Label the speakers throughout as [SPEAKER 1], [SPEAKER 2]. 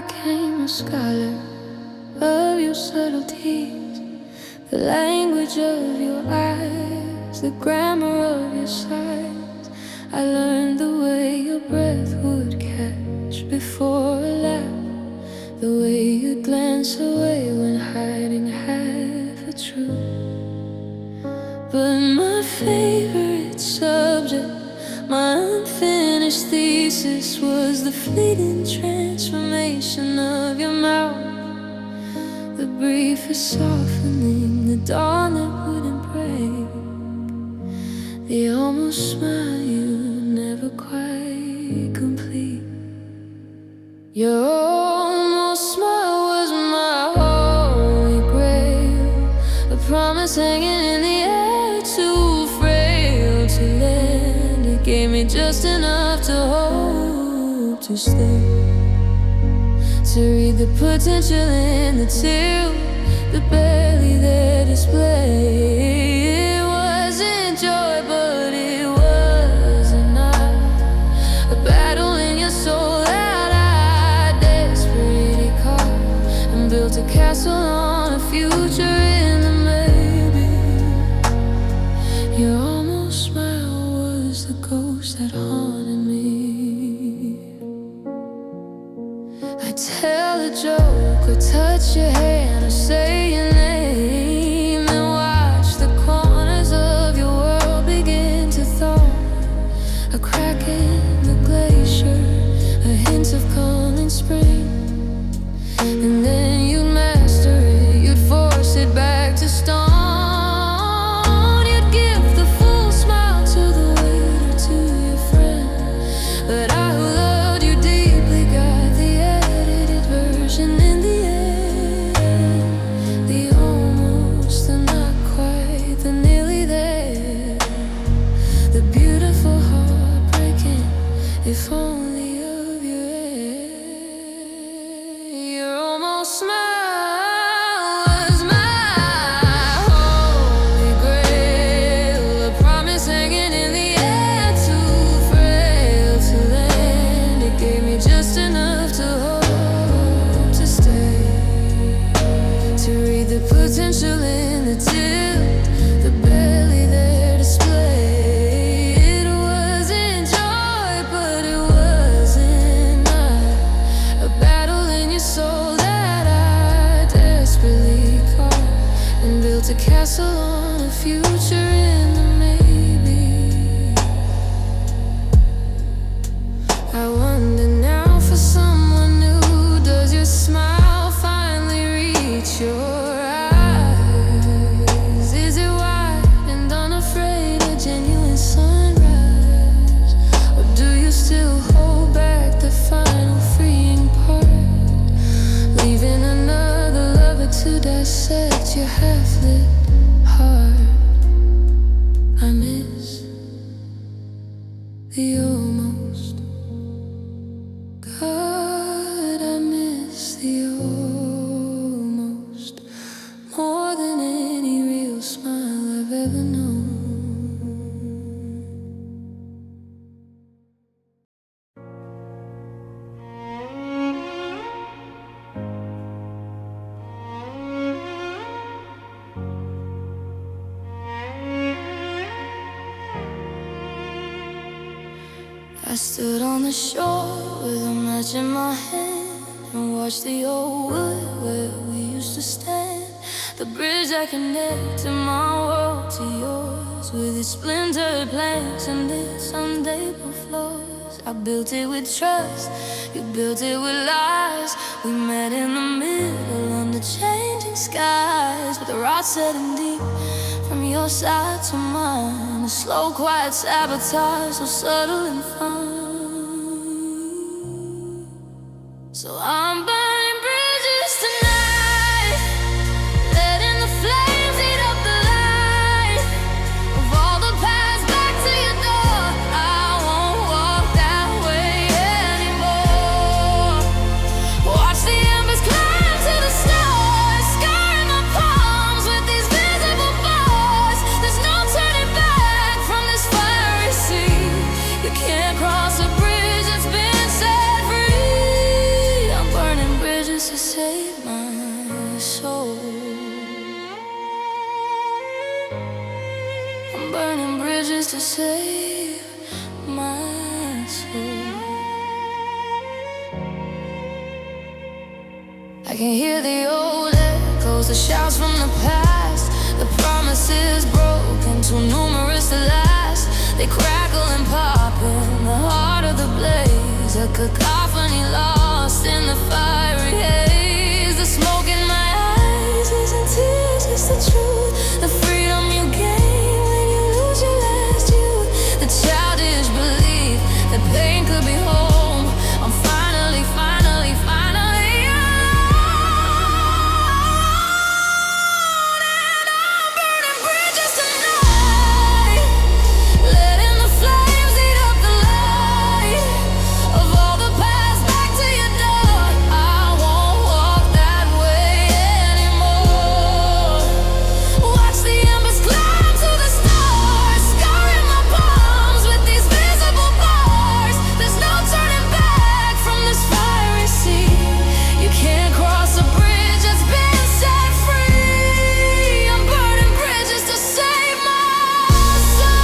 [SPEAKER 1] became a scholar of your subtleties, the language of your eyes, the grammar of your sighs. I learned the way your breath would catch before a laugh, the way you glance away when hiding half a truth. But my favorite subject, my unfinished thesis, was the fleeting transformation of your mouth, the briefest softening, the dawn that wouldn't break, the almost smile you never quite complete. Your almost smile was my holy grail, a promise hanging in the air, too frail to land. It gave me just enough to hope to stay, to read the potential in the till, the barely there display. It wasn't joy, but it was enough, a battle in your soul that I desperately caught, and built a castle on a future in the maybe. Your almost smile was the ghost that haunted me. I'd tell a joke or touch your hand or say your name, and watch the corners of your world begin to thaw, a crack in the glacier, a hint of coming spring. And then you'd master it, you'd force it back to stone. You'd give the full smile to the waiter, to your friend, but I who loved you deeply got the edited version in the end. The almost, the not quite, the nearly there, the beautiful heartbreaking, if only of your air. Your almost smile was my holy grail, a promise hanging in the air, too frail to land. It gave me just enough to hope to stay, to read the potential in the till, the barely there display. It wasn't joy, but it wasn't not, a battle in your soul that I desperately caught, and built a castle on a future in the maybe. I wonder now for someone new, does your smile finally reach your eyes? Is it wide and unafraid, a genuine sunrise? Or do you still hold back the final freeing part, leaving another lover to dissect your half-lit heart? I miss the almost. God, I miss the almost, more than any real smile I've ever known. I stood on the shore with a match in my hand and watched the old wood where we used to stand, the bridge that connected my world to yours, with its splintered planks and its unstable floors. I built it with trust, you built it with lies. We met in the middle under changing skies, with the rod setting deep from your side to mine, a slow, quiet sabotage, so subtle and fun. So I'm burning bridges tonight, letting the flames eat up the light of all the paths back to your door. I won't walk that way anymore. Watch the embers climb to the stars, scarring my palms with these visible bars. There's no turning back from this fiery sea. You can't cross to save my soul. I can hear the old echoes, the shouts from the past, the promises broken, too numerous to last. They crackle and pop in the heart of the blaze, a cacophony lost in the fiery haze. The smoke in my eyes isn't tears, it's the truth. The freedom you gain when you lose your last youth. The childish belief that pain could be home. I'm finally alone, and I'm burning bridges tonight, letting the flames eat up the light of all the past back to your door. I won't walk that way anymore. Watch the embers climb to the stars, scarring my palms with these visible bars. There's no turning back from this fiery sea. You can't cross a bridge that's been set free. I'm burning bridges to save my soul.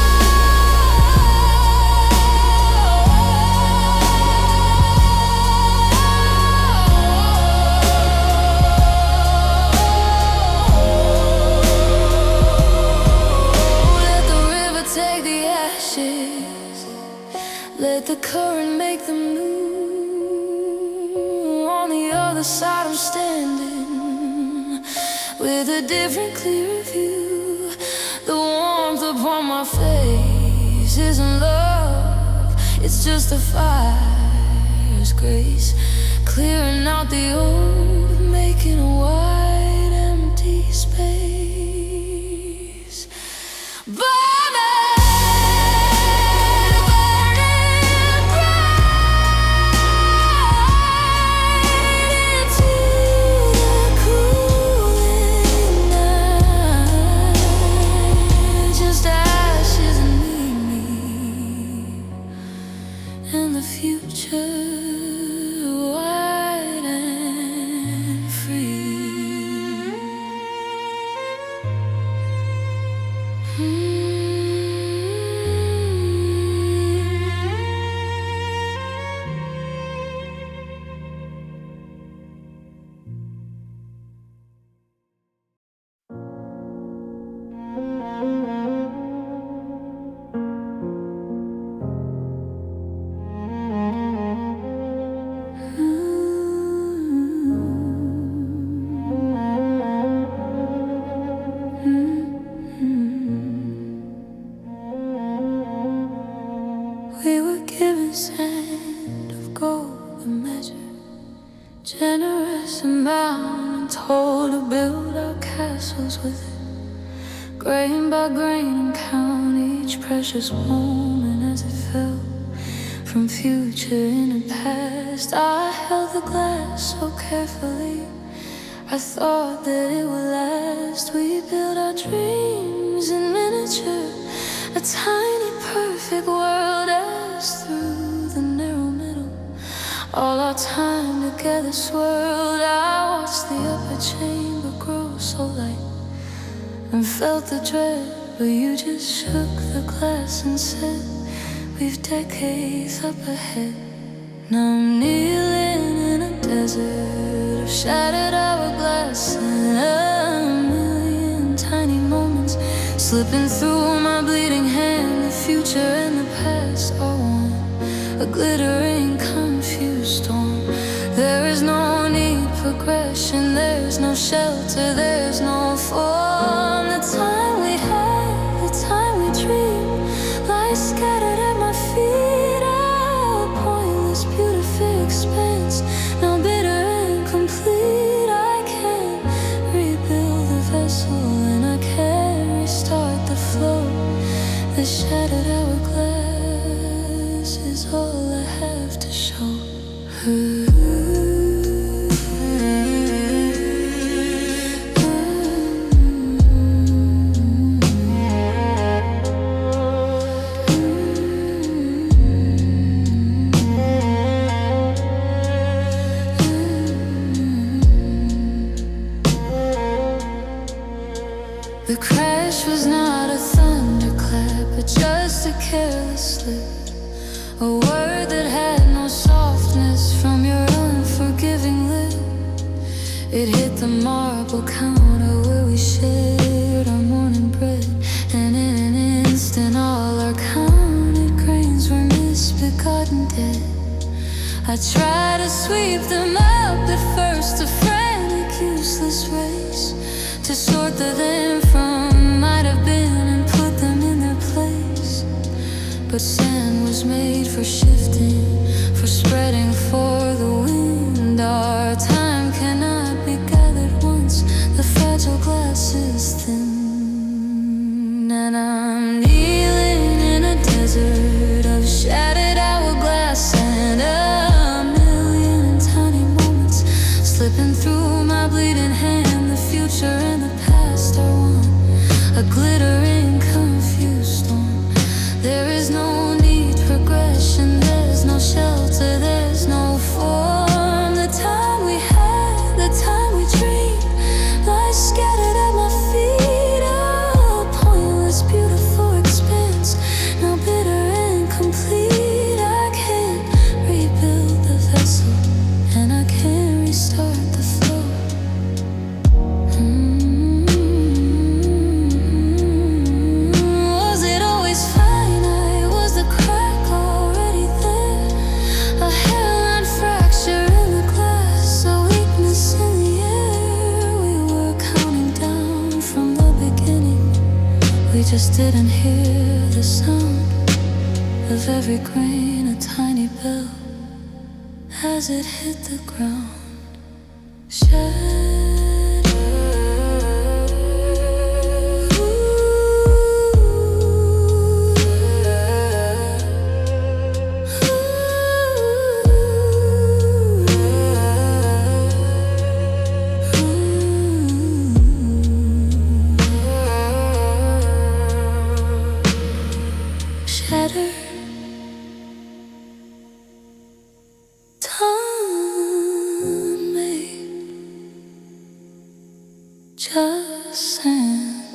[SPEAKER 1] Let the river take the ashes, let the current make them new. On the other side I'm standing, with a different, clearer view. The warmth upon my face isn't love, it's just a fire's grace, clearing out the old, making a wide, empty space. And the future wide and free. We were given sand of gold and measure, generous amount, and told to build our castles with it, grain by grain, and count each precious moment as it fell from future in the past. I held the glass so carefully, I thought that it would last. We built our dreams in miniature, a tiny perfect world as through the narrow middle. All our time together swirled. I watched the upper chamber grow so light and felt the dread, but you just shook the glass and said, we've decades up ahead. Now I'm kneeling in a desert of shattered hourglass, and a million tiny moments slipping through my bleeding hand. The future and the past are one, a glittering confused storm. There is no need progression, there's no shelter, there's no form. The time we had, the time we dreamed, lies scattered at my feet. A pointless, beautiful expanse, now bitter and complete. I can't rebuild the vessel, and I can't restart the flow. The shattered hourglass is all I have to show. a word that had no softness from your unforgiving lip. It hit the marble counter where we shared our morning bread, and in an instant all our counted grains were misbegotten dead. I tried to sweep them up at first, a frantic, useless race to sort the them from might have been and put them in their place. But sand was made for shifting, for spreading for the wind. Our time cannot be gathered once the fragile glass is thin. And I'm kneeling in a desert of shattered hourglass and slipping through my bleeding hand. The future and the past are one, a glittering, confused storm. There is no need for progression, there's no shelter, there's no form. The time we had, the time we dreamed, lies scattered at my feet. A pointless, beautiful expanse, now bitter and complete. I can't rebuild the vessel, and I can't restart the flow. Was it always finite? Was the crack already there? A hairline fracture in the glass, a weakness in the air. We were counting down from the beginning. We just didn't hear the sound of every grain, a tiny bell as it hit the ground. Shattered. Just sand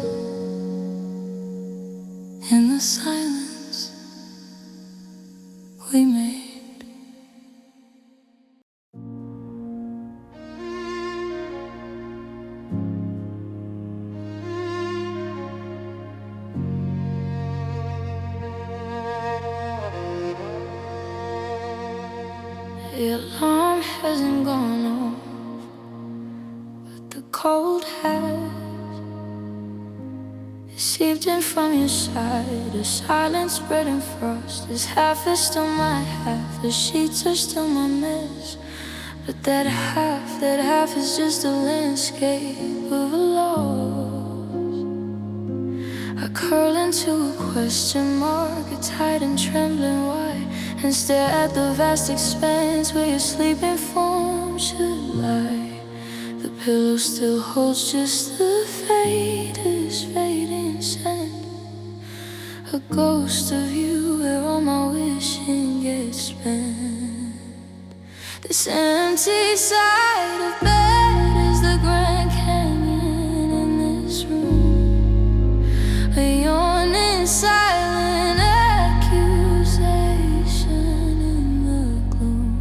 [SPEAKER 1] in the silence we made. The alarm hasn't gone off, but the cold has. It seeped in from your side. The silence spreading frost is half is still my half. The sheets are still my mess, but that half is just a landscape of a loss. I curl into a question mark, a tight and trembling why, and stare at the vast expanse where your sleeping form should lie. The pillow still holds just the faintest fading sand, a ghost of you where all my wishing gets spent. This empty side of bed is the Grand Canyon in this room, a yawning silent accusation in the gloom.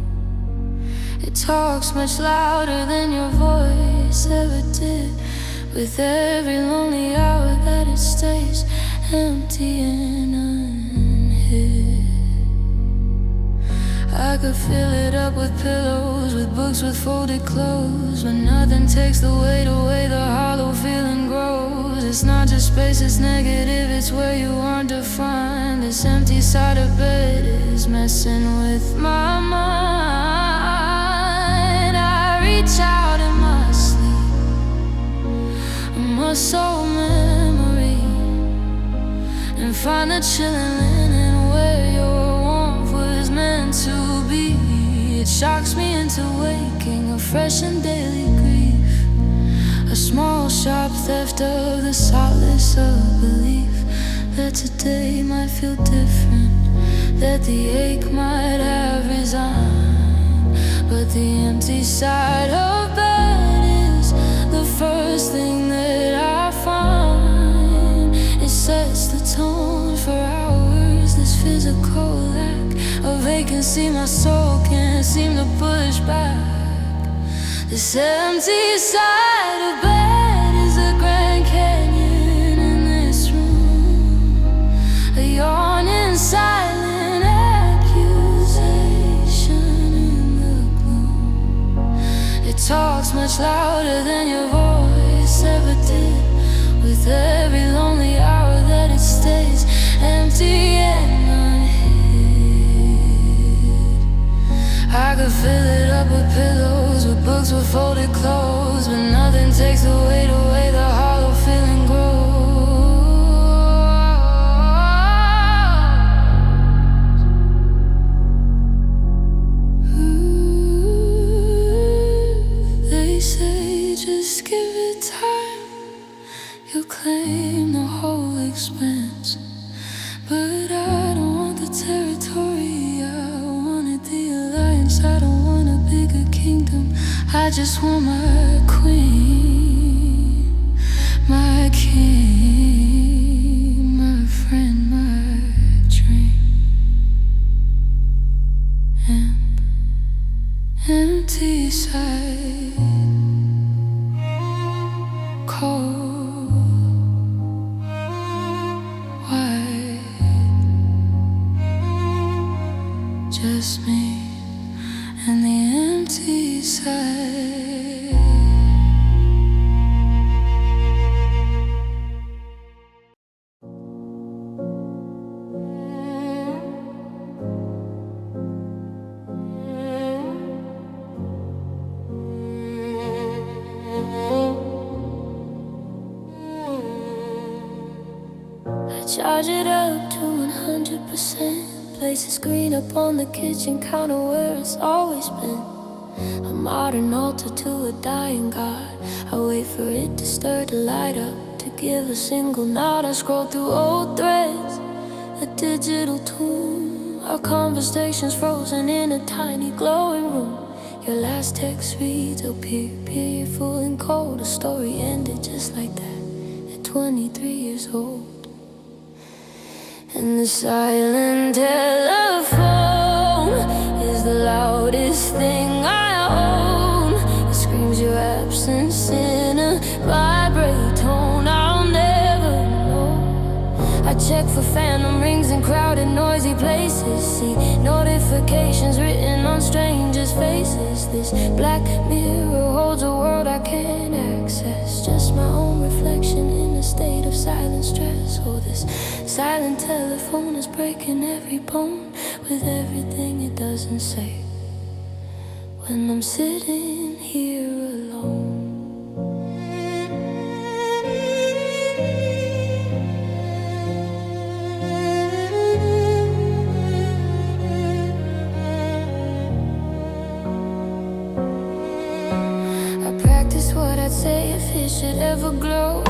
[SPEAKER 1] It talks much louder than your voice ever did, with every lonely hour that it stays empty and unhid. I could fill it up with pillows, with books, with folded clothes, but nothing takes the weight away, the hollow feeling grows. It's not just space, it's negative, it's where you aren't defined. This empty side of bed is messing with my mind. I reach out in my sleep, my soul memory, and find the chilling linen where your warmth was meant to be. It shocks me into waking, a fresh and daily grief, a small sharp theft of the solace of belief that today might feel different, that the ache might have resigned. But the empty side of bed is the first thing that I find. It sets the tone for hours, this physical lack of he can see my soul, can't seem to push back. This empty side of bed is a Grand Canyon in this room, a yawning silent accusation in the gloom. It talks much louder than your voice ever did, with every lonely hour that it stays empty and unhid. I could fill it up with pillows, with books with folded clothes, but nothing takes the weight away, the hollow feeling grows. Ooh, they say just give it time, you'll claim the whole expanse. But I don't want the territory, I wanted the alliance. I don't want a bigger kingdom, I just want my queen, my king, my friend, my dream. And empty side, cold, just me and the empty side. I charge it up to 100%. Place a screen up on the kitchen counter where it's always been. A modern altar to a dying God. I wait for it to stir the light up, to give a single nod. I scroll through old threads, a digital tomb. Our conversations frozen in a tiny glowing room. Your last text reads, oh beautiful and cold. A story ended just like that, at 23 years old. And the silent telephone is the loudest thing I own. It screams your absence in a vibrate tone I'll never know. I check for phantom rings in crowded, noisy places. See notifications written on strangers' faces. This black mirror holds a world I can't access, just my own reflection in a state of silent stress. Oh, this silent telephone is breaking every bone with everything it doesn't say. When I'm sitting here alone, I practice what I'd say if it should ever glow.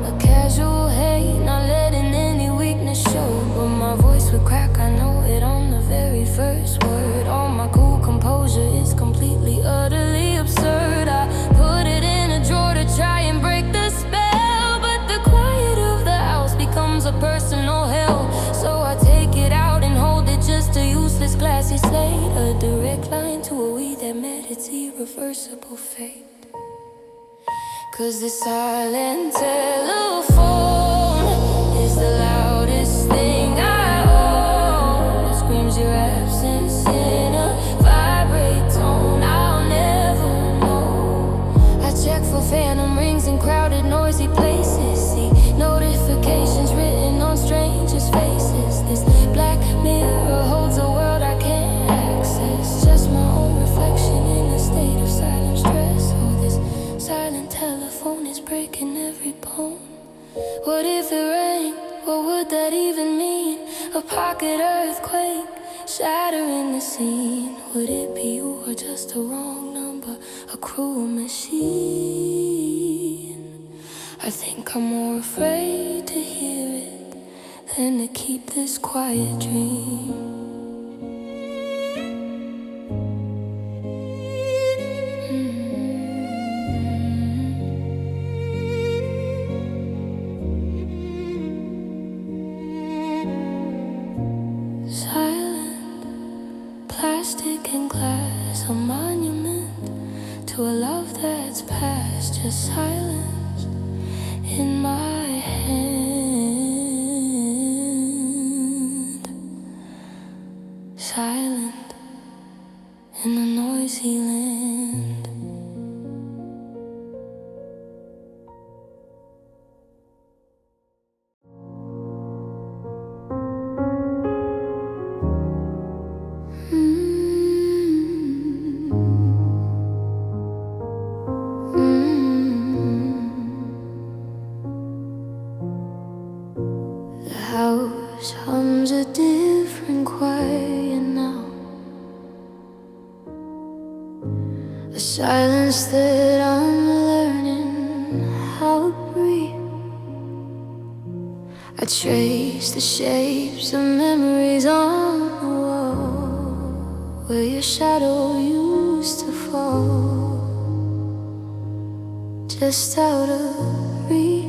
[SPEAKER 1] A casual hate, not letting any weakness show. But my voice would crack, I know it on the very first word. All my cool composure is completely, utterly absurd. I put it in a drawer to try and break the spell, but the quiet of the house becomes a personal hell. So I take it out and hold it, just a useless glassy slate. A direct line to a we that met its irreversible fate. 'Cause the silent telephone is the loudest thing I own. It screams your absence in a vibrate tone I'll never know. I check for phantom rings in crowded, noisy places. See notifications written on strangers' faces. This black mirror holds a world I can't access, just my own reflection in a state of silent stress. Oh, this silent telephone is breaking every bone. What if it rained? What would that even mean? A pocket earthquake shattering the scene. Would it be you or just a wrong number, a cruel machine? I think I'm more afraid to hear it than to keep this quiet dream. Silent broken glass, a monument to a love that's past, just silence in my hand, silent in a noisy land. The house hums a different quiet now, a silence that I'm learning how to breathe. I trace the shapes of memories on the wall where your shadow used to fall, just out of reach.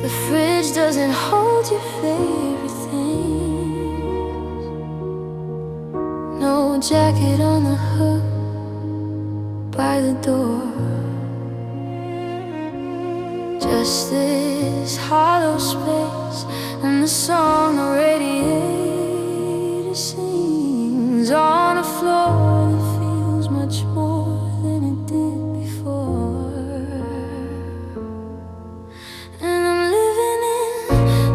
[SPEAKER 1] The fridge doesn't hold your favorite things, no jacket on the hook by the door, just this hollow space and the song the radiator sings on a floor that feels much more than it did before. And I'm living in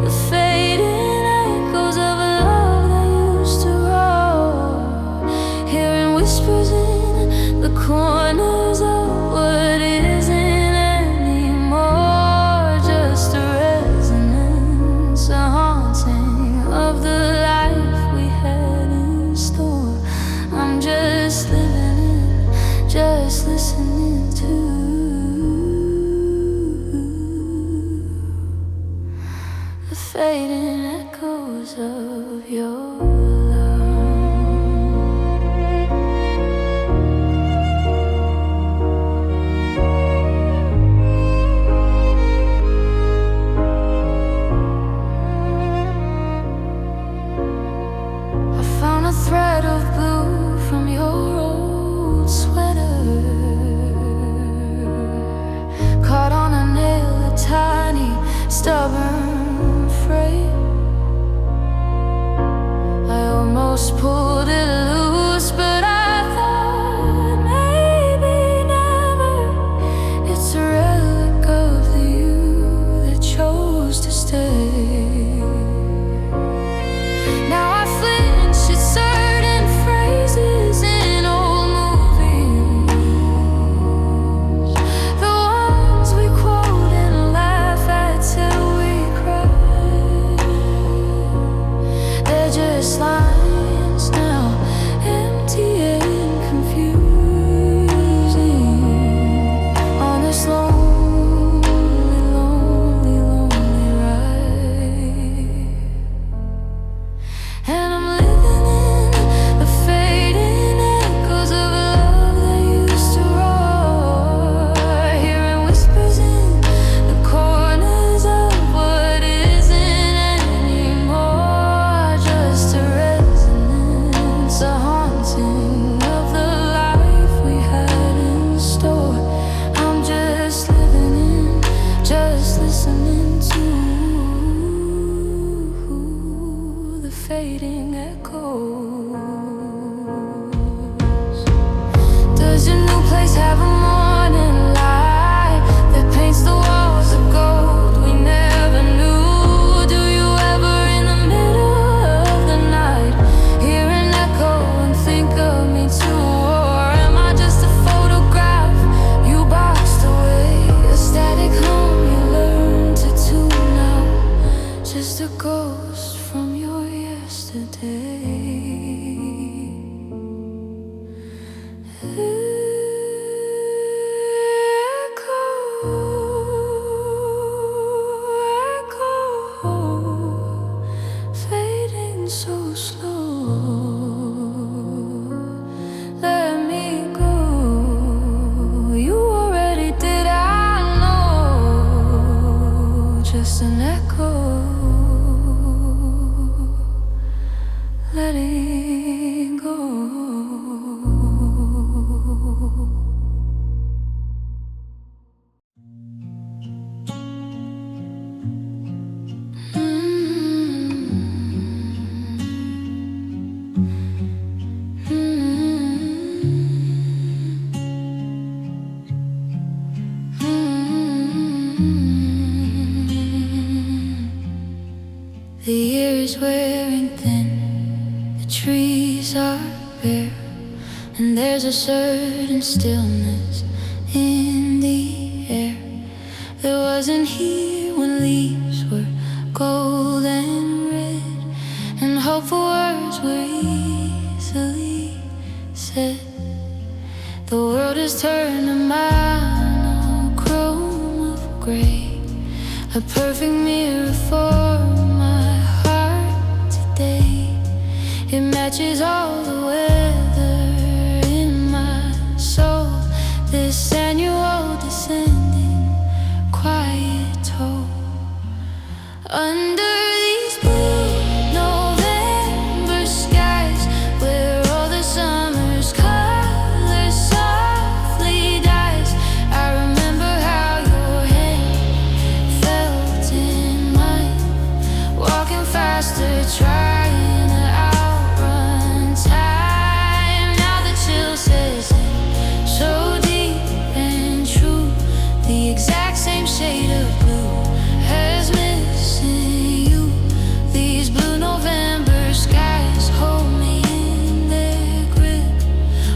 [SPEAKER 1] the fading echoes of a love that used to roar, hearing whispers in the corners of what isn't anymore, just a resonance, a haunting of the life we had in store. I'm just living in, just listening to the fading echoes of your thread of blue from your old sweater, caught on a nail, a tiny, stubborn frame. I almost pulled it loose, but I thought maybe never. It's a relic of the you that chose to stay. Now I flinch at certain phrases in old movies, the ones we quote and laugh at till we cry. They're just lines now, empty and confusing, on this lonely, lonely, lonely ride. And I'm living in the fading echoes of a love that used to roar, hearing whispers in the corners of what isn't anymore, just a resonance, a haunting of the life we had in store. I'm just living in, just listening to the fading echoes. Does your new place have a morning light that paints the walls of gold we never knew? Do you ever in the middle of the night hear an echo and think of me too? Or am I just a photograph you boxed away, a static home you learned to tune out, just a ghost from your yesterday? Echo, echo, fading so slow. Let me go. You already did, I know. Just an echo. The year is wearing thin, the trees are bare, and there's a certain stillness in the air that wasn't here when leaves were gold and red, and hopeful words were easily said. The world has turned a monochrome of gray, a perfect mirror for my heart today. It matches all the weather in my soul, this annual descending quiet toll. Under these blue November skies, where all the summer's color softly dies, I remember how your hand felt in mine, walking faster, trying to outrun time. Now the chill sets in, so deep and true, the exact same shade of blue has missing you. These blue November skies hold me in their grip,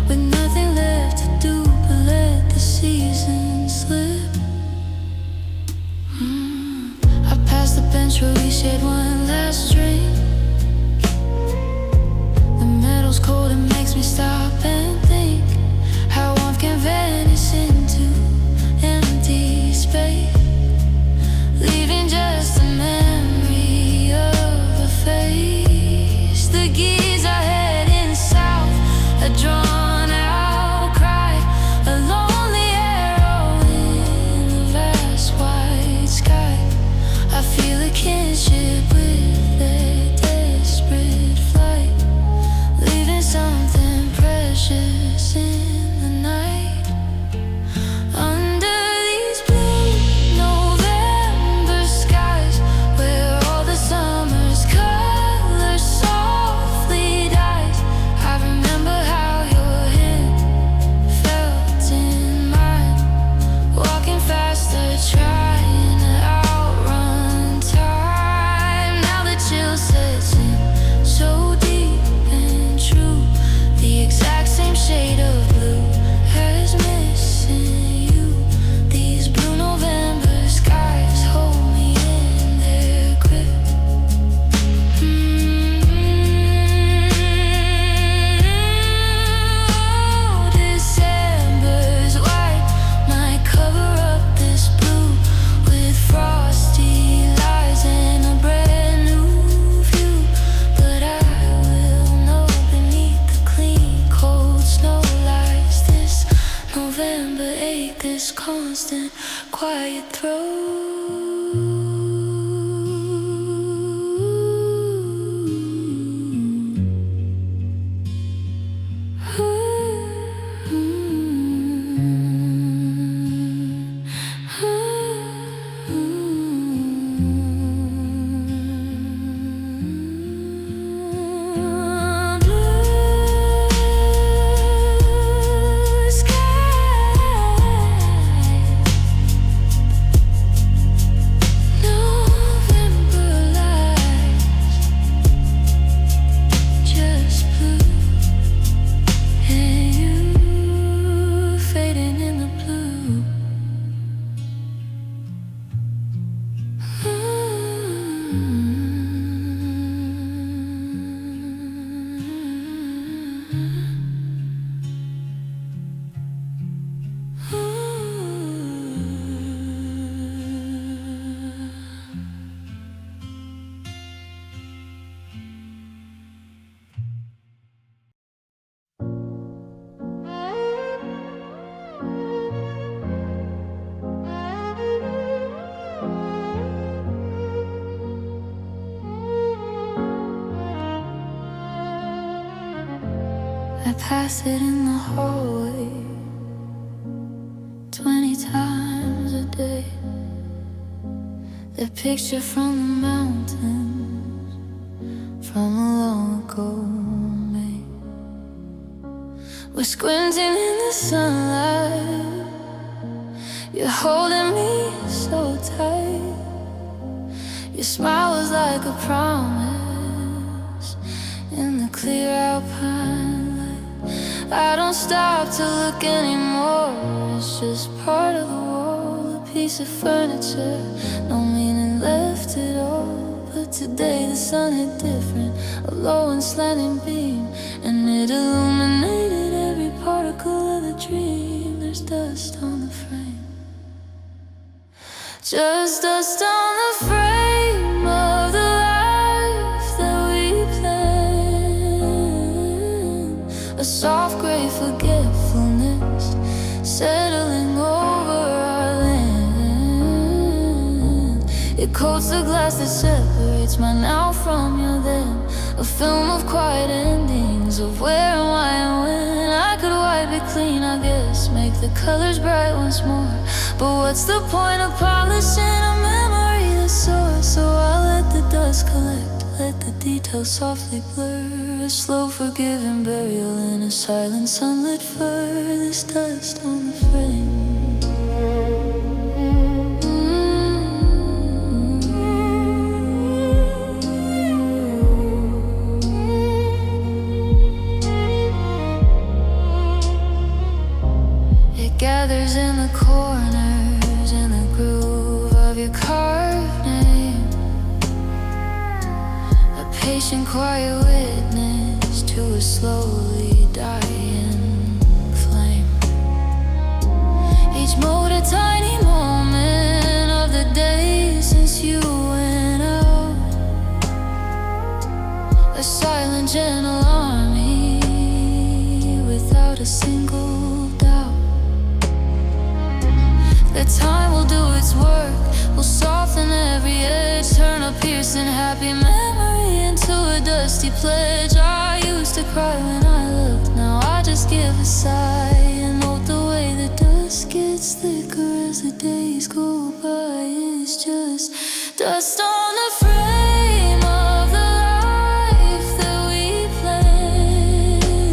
[SPEAKER 1] with nothing left to do but let the seasons slip. I passed the bench where we shared one last drink. The metal's cold, it makes me stop and think how warmth can vanish into empty space, leaving just a memory of a face. The geese I had in the south, a drawn out cry, a lonely arrow in the vast white sky. I feel a kinship with their desperate flight, leaving something precious in the night. Under these blue November skies, where all the summer's color softly dies, I remember how your hand felt in mine, walking faster, trying to outrun time. Now the chill sets in, so deep and true, the exact same shade of blue has missing you. These blue November skies hold me in their grip. December's white might cover up this blue with frosty lies and a brand new view, but I will know beneath the clean, cold snow lies this November ache, this constant quiet throe. Blue skies, November lights, just blue, and you fading in the blue. I pass it in the hallway 20 times a day. The picture from the mountains from a long ago, mate. We're squinting in the sunlight, you're holding me so tight. Your smile was like a promise in the clear alpine light. I don't stop to look anymore. It's just part of the wall, a piece of furniture, no meaning left at all. But today the sun hit different, a low and slanting beam, and it illuminated every particle of the dream. There's dust on the frame, just dust on the frame of the life that we planned. A soft gray forgetfulness settling over our land. It coats the glass that separates my now from your then. A film of quiet endings of where and why and when. I could wipe it clean, I guess, make the colors bright once more. But what's the point of polishing a memory that's sore? So I'll let the dust collect, let the details softly blur. A slow forgiving burial in a silent sunlit fur. This dust on the frame. Gathers in the corners, in the groove of your carved name. A patient, quiet witness to a slowly dying flame. Each mote a tiny moment of the day since you went out. A silent, gentle army without a single doubt. That time will do its work, will soften every edge, turn a piercing happy memory into a dusty pledge. I used to cry when I looked, now I just give a sigh and note the way the dust gets thicker as the days go by. It's just dust on the frame of the life that we planned.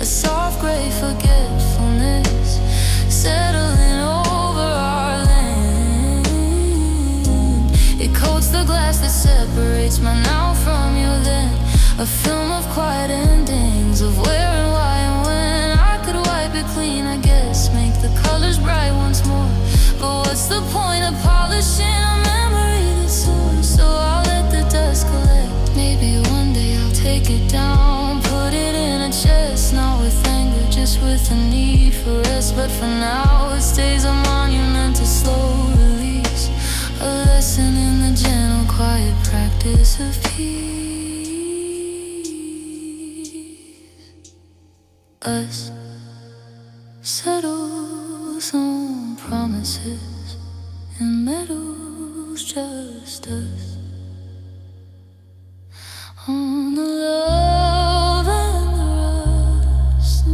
[SPEAKER 1] A soft gray forgetfulness settling over our land. It coats the glass that separates my now from your then. A film of quiet endings of where and why and when. I could wipe it clean, I guess, make the colors bright once more. But what's the point of polishing a memory that's sore? So I'll let the dust collect. Maybe one day I'll take it down, put it in a chest, not with anger, just with a need for rest. But for now it stays a monument to slow release, a lesson in the gentle, quiet practice of peace. Us settles on promises and metals, just us on the love and the rust.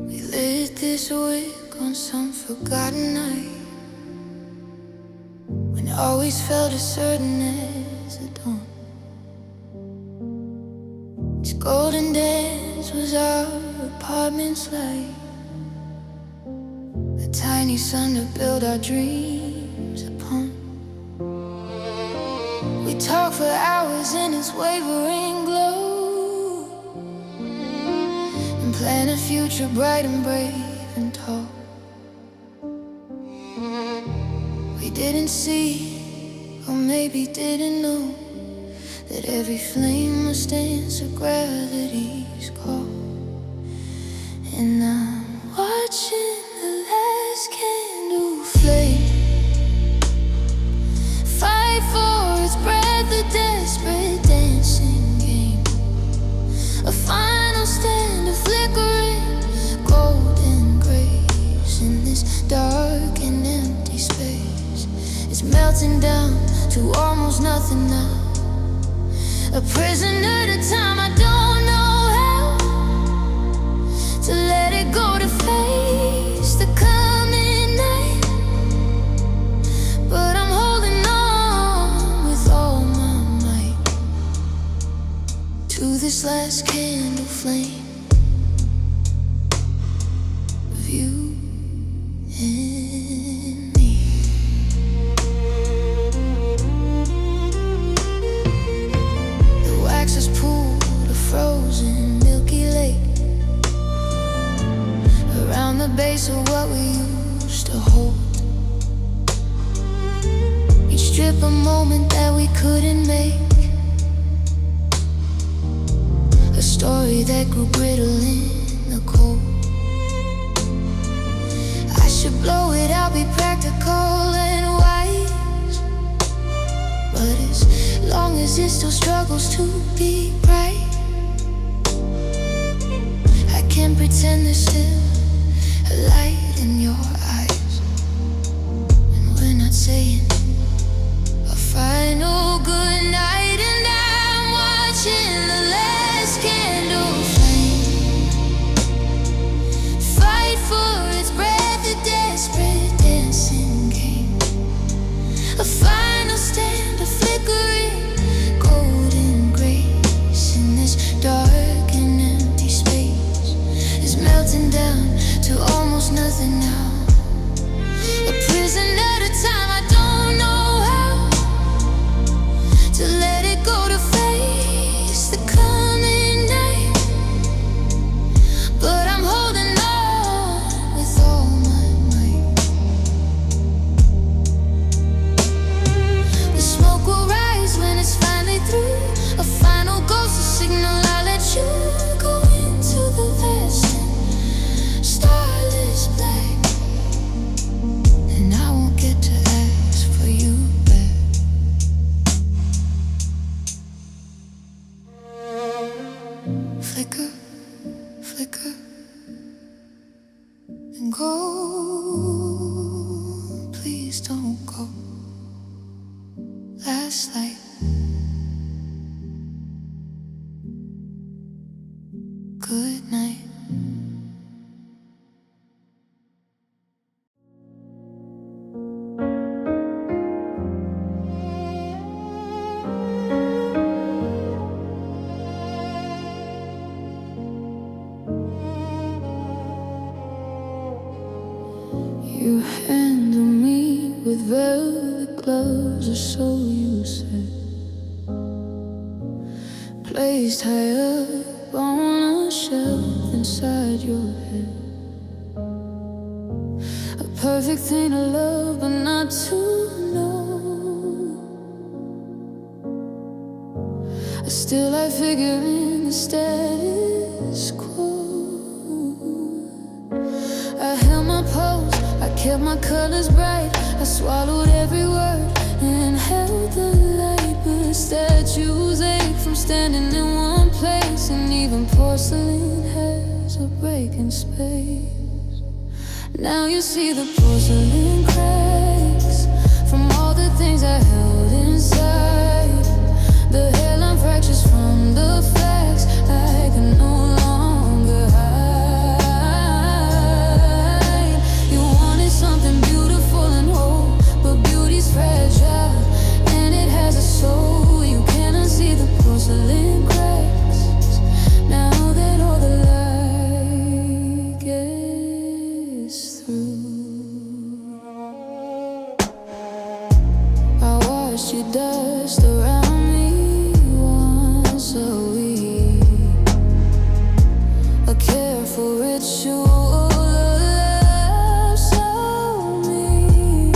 [SPEAKER 1] We lit this wick on some forgotten night, when it always felt as certain as the dawn. This golden dance was our apartment's light, a tiny sun to build our dreams upon. We talked for hours in its wavering glow, and planned a future bright and brave and tall. We didn't see, or maybe didn't know, that every flame must answer gravity's call. And I'm watching the last candle flame melting down to almost nothing now. A prisoner at a time, I don't know how to let it go, to face the coming night. But I'm holding on with all my might to this last candle flame of you and me. The wax has pulled a frozen milky lake around the base of what we used to hold. Each strip a moment that we couldn't make, a story that grew brittle in the cold. I should blow it out, be practical and wise, but as long as it still struggles to be right, I can't pretend there's still a light in your eyes. And we're not saying a final good night, and I'm watching the last candle flame fight for its breath, a desperate dancing game. A final stand, a flickering golden grace in this dark and empty space is melting down to almost nothing now. A prison at a time, I don't know how to let it go, to face the coming night. But I'm holding on with all my might. The smoke will rise when it's finally through, a final ghost, a signal I let you go into the vast and starless black. And I won't get to ask for you back. Flicker, flicker, and go. Please don't go. Last light. Good night. You handle me with velvet gloves, or so you said, placed high up on a shelf inside your head. A perfect thing to love, but not to know. Still I figure in the status quo. I held my pose, I kept my colors bright, I swallowed every word and held the light. But statues ache from standing in one place, and even porcelain has a break in space. Now you see the porcelain cracks from all the things I held inside. The hairline fractures from the facts I can no longer hide. You wanted something beautiful and whole, but beauty's fragile and it has a soul. You can't unsee the porcelain cracks now that all the light gets through. I watched you dust around me once a week, a careful ritual of love so meek.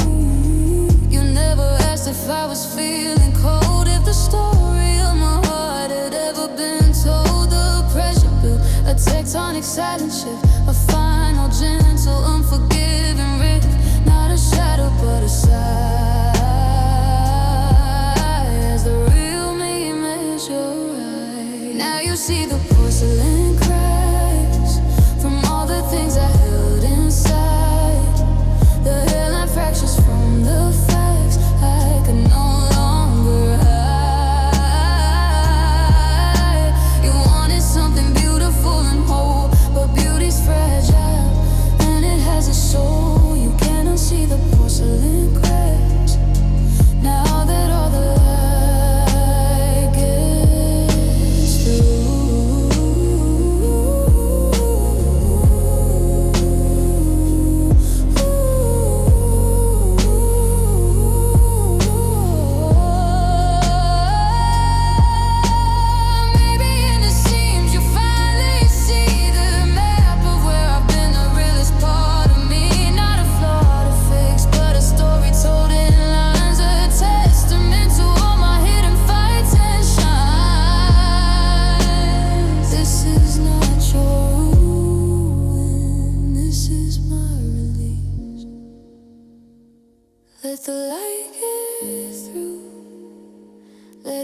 [SPEAKER 1] You never asked if I was feeling cold, if the story of my heart had ever been told. The pressure built a tectonic silent shift, a final gentle unforgiving rift, not a shadow but a sigh, as the real me measures your right. Now you see the porcelain cracks from all the things I held inside. The hairline fractures from the facts I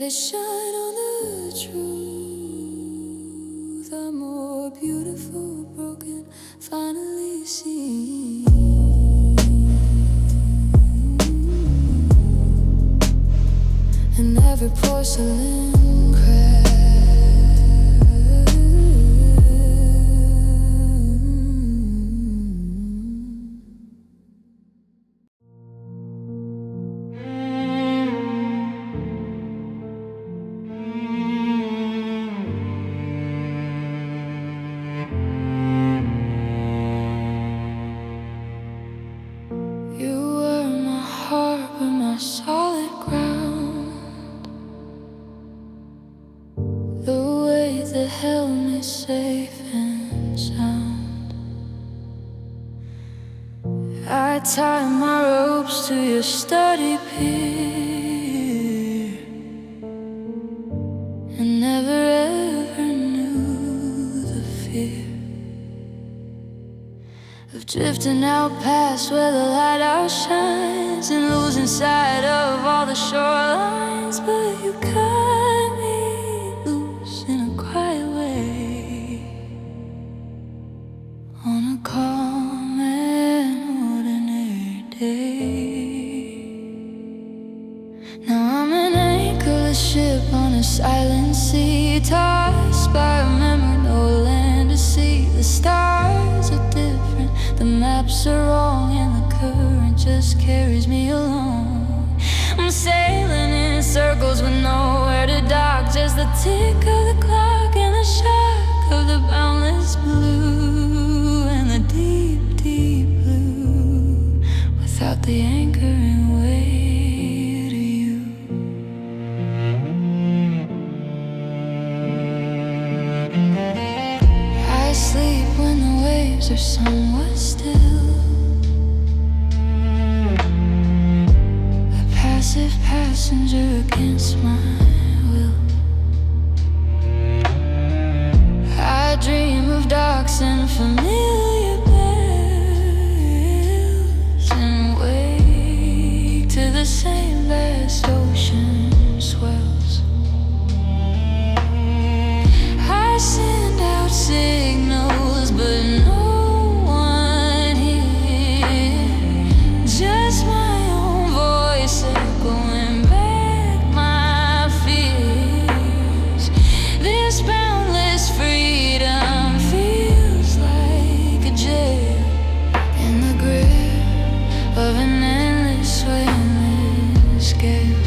[SPEAKER 1] it shine on the truth. A more beautiful broken finally seen. And every porcelain crack. You were my heart, but my solid ground. The weight that held me safe and sound. I tied my ropes to your sturdy pier, and never ever knew the fear of drifting out past where the lighthouse shines, and losing sight of all the shorelines. But you cut me loose in a quiet way on a calm and ordinary day. Now I'm an anchorless ship on a silent sea, tossed by a memory, no land to see. The stars are different, the maps are wrong, and the current just carries me along. I'm sailing in circles with nowhere to dock, just the tick of the clock and the shock of the boundless blue, and the deep, deep blue, without the anchoring weight of you. I sleep when the waves are somewhat still, a passive passenger against my will. I dream of docks and familiar bells, and wake to the same vast ocean swells. I send out signals, but no one hears, just my own voice echoing back my fears. This boundless freedom feels like a jail in the grip of an endless, weightless gale.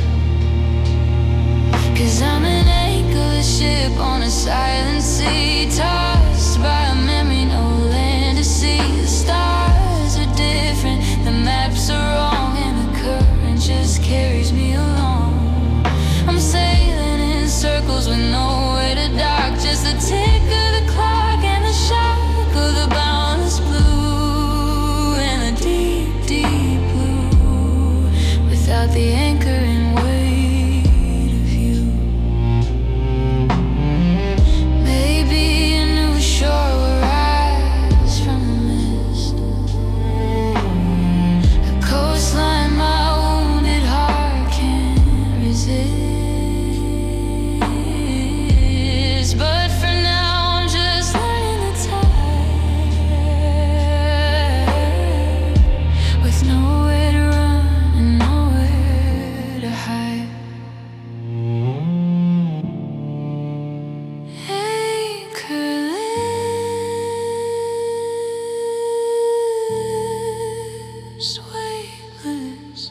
[SPEAKER 1] 'Cause I'm an anchorless ship on a silent sea, tossed by a memory, no land to see. The stars are different, the maps are wrong, and the current just carries me along. I'm sailing in circles with nowhere to dock, just the tick of the clock and the shock of the boundless blue, and the deep, deep blue, without the anchoring weight of you. Maybe a new shore will rise from the mist, a coastline my wounded heart can't resist. But for now I'm just learning the tide, with nowhere to run and nowhere to hide. Anchorless, weightless,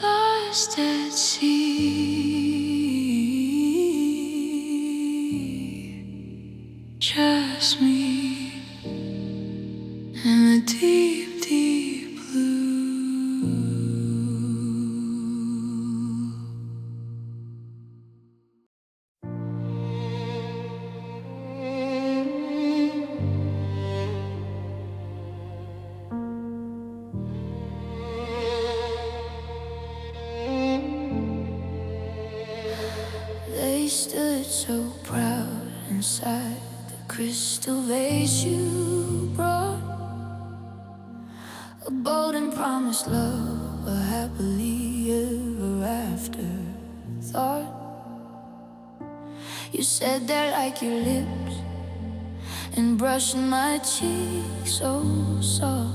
[SPEAKER 1] lost at sea, just me and the deep, deep blue. They stood so proud inside the crystal vase you brought, a bold and promised love, a happily ever after thought. You said that like your lips and brushing my cheek so soft.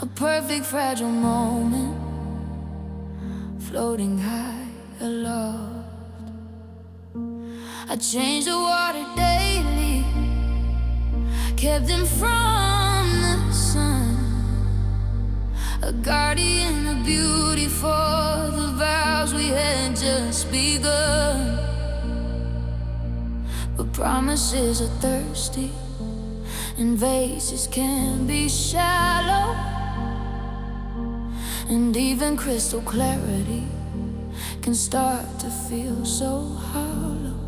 [SPEAKER 1] A perfect fragile moment, floating high aloft. I changed the water daily, kept them from the sun. A guardian of beauty for the vows we had just begun. But promises are thirsty, and vases can be shallow, and even crystal clarity can start to feel so hollow.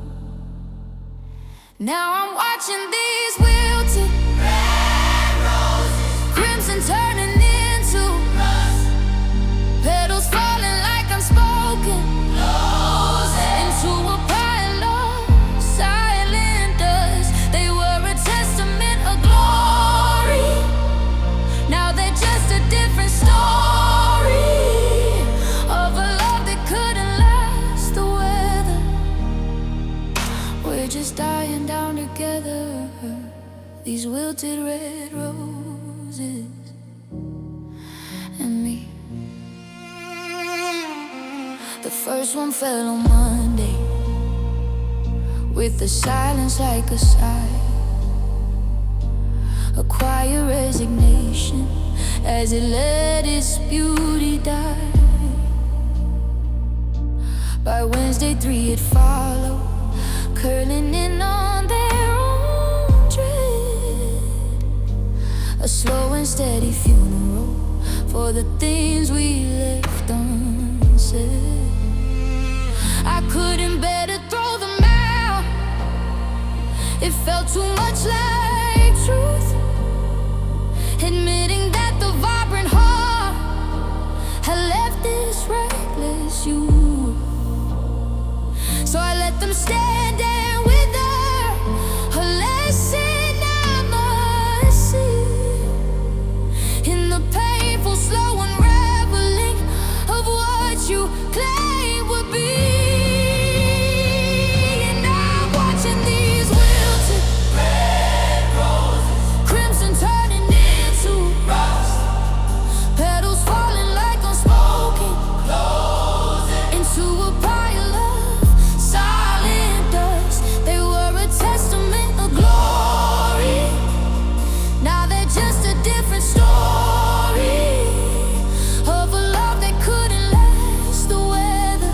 [SPEAKER 1] Now I'm watching these wilted red roses, crimson turning into rust, petals falling like unspoken closing into a pile of silent dust. They were a testament of glory, now they're just a different story of a love that couldn't last the weather. We're just dying down together, these wilted red roses and me. The first one fell on Monday, with the silence like a sigh, a quiet resignation as it let its beauty die. By Wednesday 3 it followed, curling in on their own dread. A slow and steady funeral for the things we left unsaid. I couldn't bear to throw them out, it felt too much like truth, admitting that the vibrant heart had left this reckless youth. So I let them stand and wither, a lesson I must see in the painful, slow unraveling of what you claim would be. And I'm watching these wilted red roses, crimson turning into rust, petals falling like unspoken closing into a pile of silent dust. They were a testament of glory, now they're just a different story of a love that couldn't last the weather.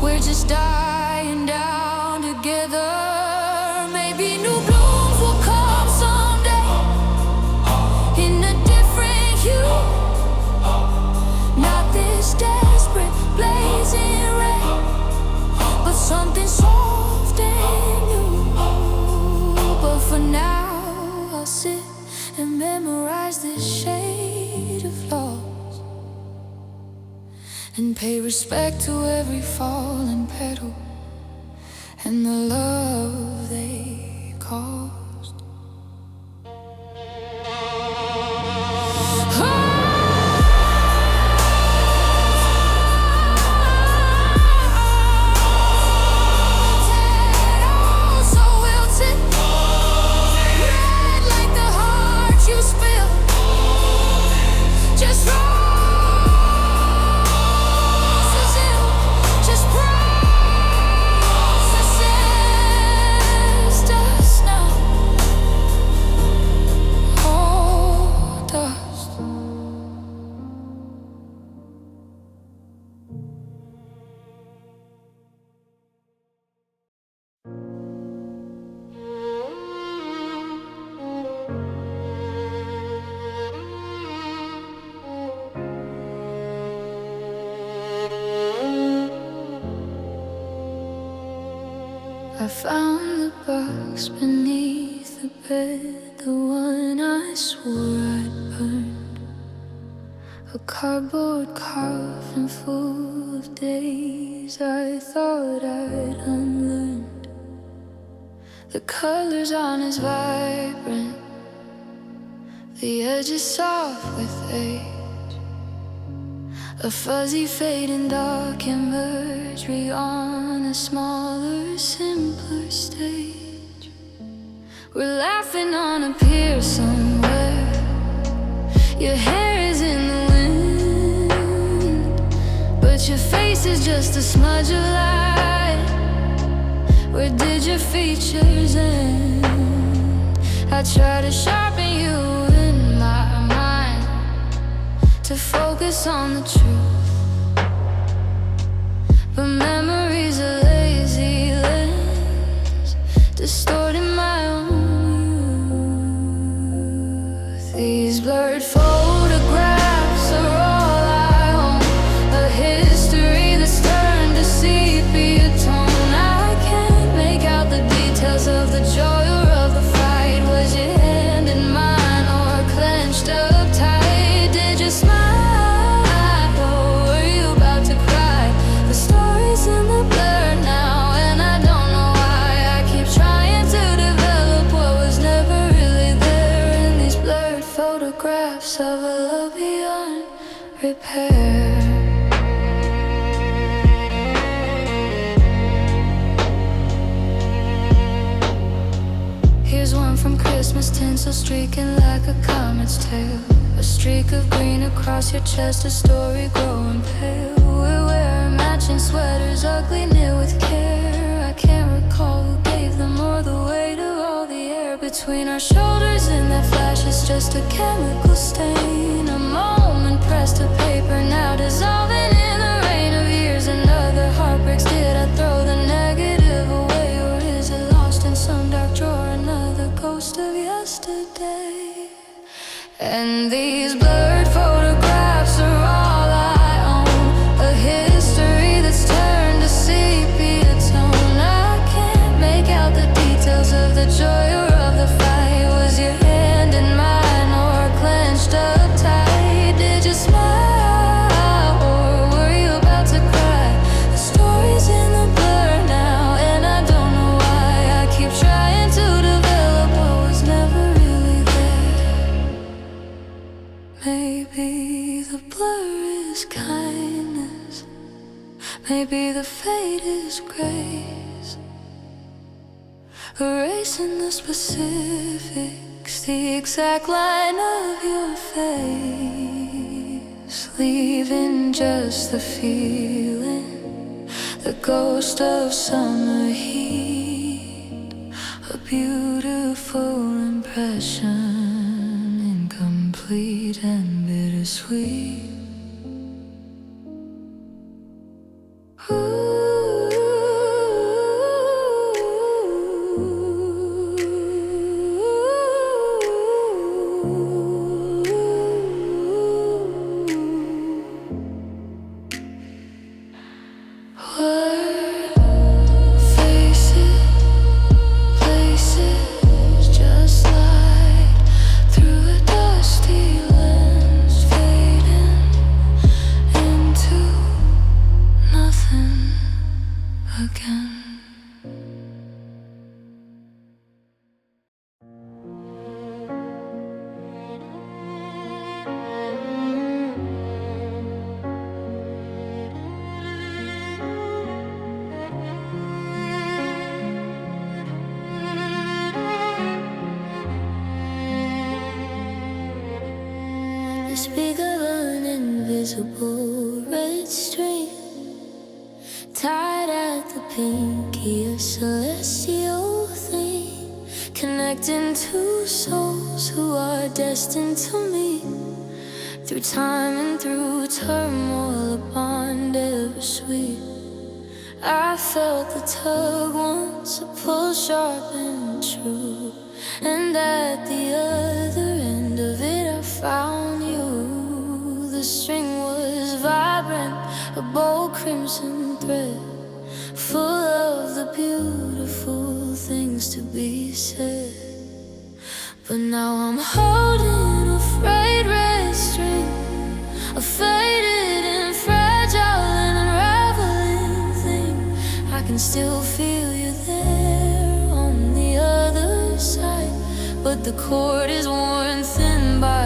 [SPEAKER 1] We're just dying down together. Maybe new blooms will come someday in a different hue, not this desperate blazing red, but something soft and new. But for now I'll sit and memorize this shade of loss, and pay respect to every fallen petal and the love they caused. So wilted, red like the heart you spilled, just roses ill, just processes dust now, all dust. I found the box beneath the bed, the one I swore I'd burned. A cardboard coffin full of days I thought I'd unlearned. The colors aren't as vibrant, The edge is soft with age, a fuzzy fade and dark imagery on a smaller, simpler stage. We're laughing on a pier somewhere. Your hair is in the wind, but your face is just a smudge of light. Where did your features end? I try to sharpen you in my mind, to focus on the truth, but memory's a lazy lens, distorting my own youth. These blurred photographs are all I own, a history that's turned to sepia tone. I can't make out the details of the joy or of the fight. Was your hand in mine or clenched up tight? Did you smile or were you about to cry? The story's in the blur now, and I don't know why. I keep trying to develop what was never really there in these blurred photographs of a love beyond repair. Here's one from Christmas, tinsel streaking like a comet's tail, a streak of green across your chest, a story growing pale. We wear matching sweaters, ugly knit with care. I can't recall who gave them or the weight of all the air between our shoulders, and that flash is just a chemical stain, a moment pressed to paper, now dissolving in the rain of years and other heartbreaks. Did I throw the negative away, or is it lost in some dark drawer, another ghost of yesterday? And these blurred photographs are all I own, a history that's turned to sepia tone. I can't make out the details of the joy or of the fight. Was your hand in mine or clenched up tight? Did you smile or were you about to cry? The story's in the blur now, and I don't know why. I keep trying to develop what was never really there. Maybe the blur is kindness, maybe the fade is grace, erasing the specifics, the exact line of your face, leaving just the feeling, the ghost of summer heat, a beautiful impression, incomplete and bittersweet. Places just slide through a dusty lens, fading into nothing again. You speak of an invisible red string tied at the pinky, a celestial thing, connecting two souls who are destined to meet through time and through turmoil, a bond ever sweet. I felt the tug once, a pull sharp and true, and at the other end of it I found you. The string was vibrant, a bold crimson thread, full of the beautiful things to be said. But now I'm holding a frayed red string, a faded and fragile and unraveling thing. I can still feel you there on the other side, but the cord is worn thin by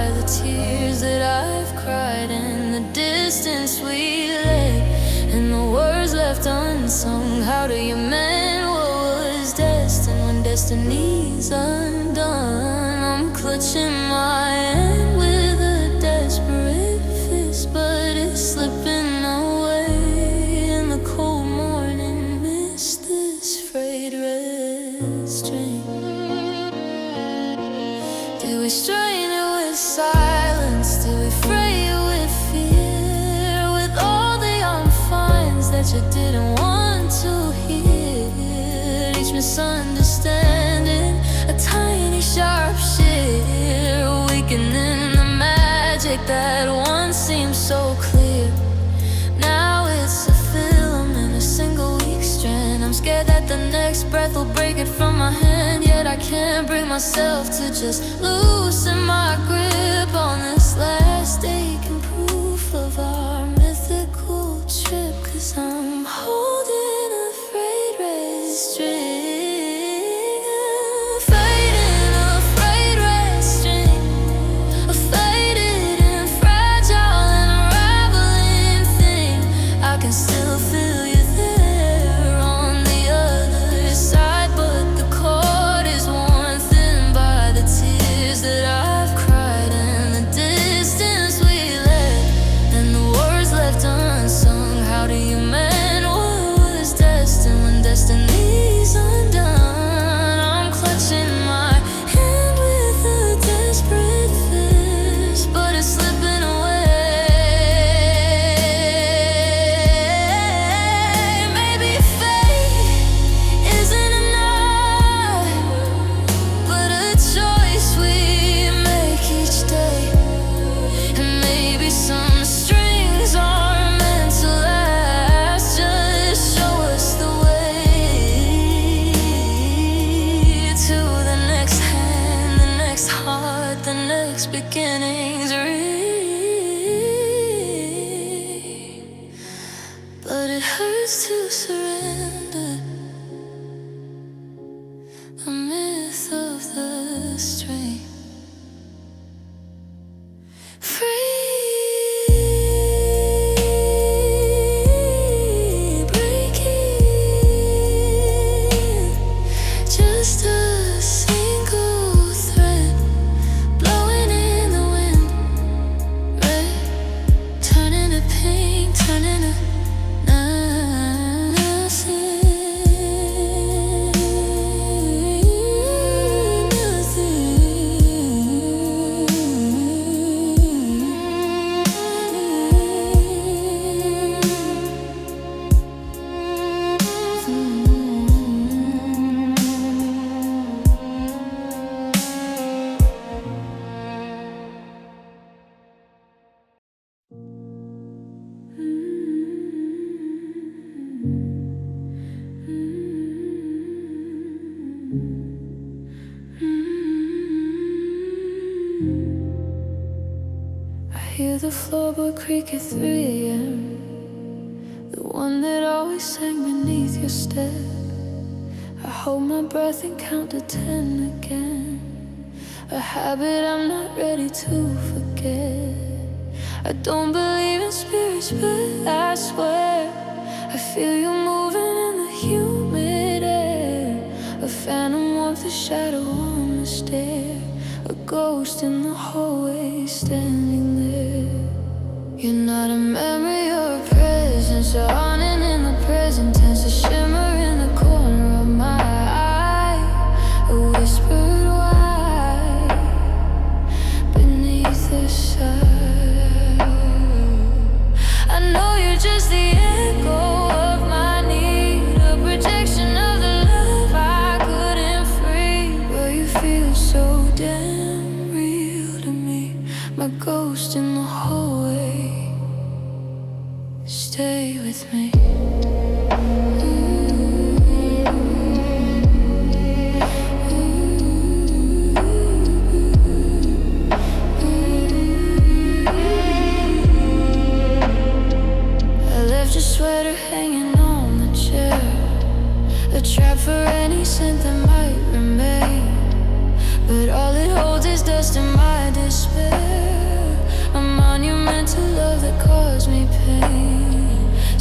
[SPEAKER 1] undone. I'm clutching my hand with a desperate fist, but it's slipping away in the cold morning mist. This frayed restraint. Did we strain it with silence? Did we fray it with fear? With all the unfinds that you didn't want to hear. Each misunderstanding, a tiny sharp shear, weakening the magic that once seemed so clear. Now it's a filament, a single weak strand. I'm scared that the next breath will break it from my hand. Yet I can't bring myself to just loosen my grip on this last aching proof of our mythical trip. 'Cause I'm holding a frayed restraint. Still feel you there on the other side, but the cord is worn thin by the tears that I've cried, and the distance we left, and the words left unsung. How do you mend what was destined when destiny's undone? I'm clutching my hand with a desperate fist, but it's slipping away. The next beginning's real, but it hurts to surrender the myth of the strain. Free, breaking, just a single thread. Turning to I hear the floorboard creak at 3 a.m., the one that always sang beneath your step. I hold my breath and count to 10 again, a habit I'm not ready to forget. I don't believe in spirits, but I swear I feel you moving in the humid air, a phantom warmth, a shadow on the stair, a ghost in the hallway standing there. You're not a memory or a presence, you're haunting in the present tense, a shimmer in the corner of my eye, a whispered why beneath the side. I know you're just the echo of my need, a projection of the love I couldn't free. But you feel so damn real to me, my ghost in the hallway. Stay with me. I left your sweater hanging on the chair, a trap for any scent that might remain, but all it holds is dust in my despair, a monument to love that caused me pain.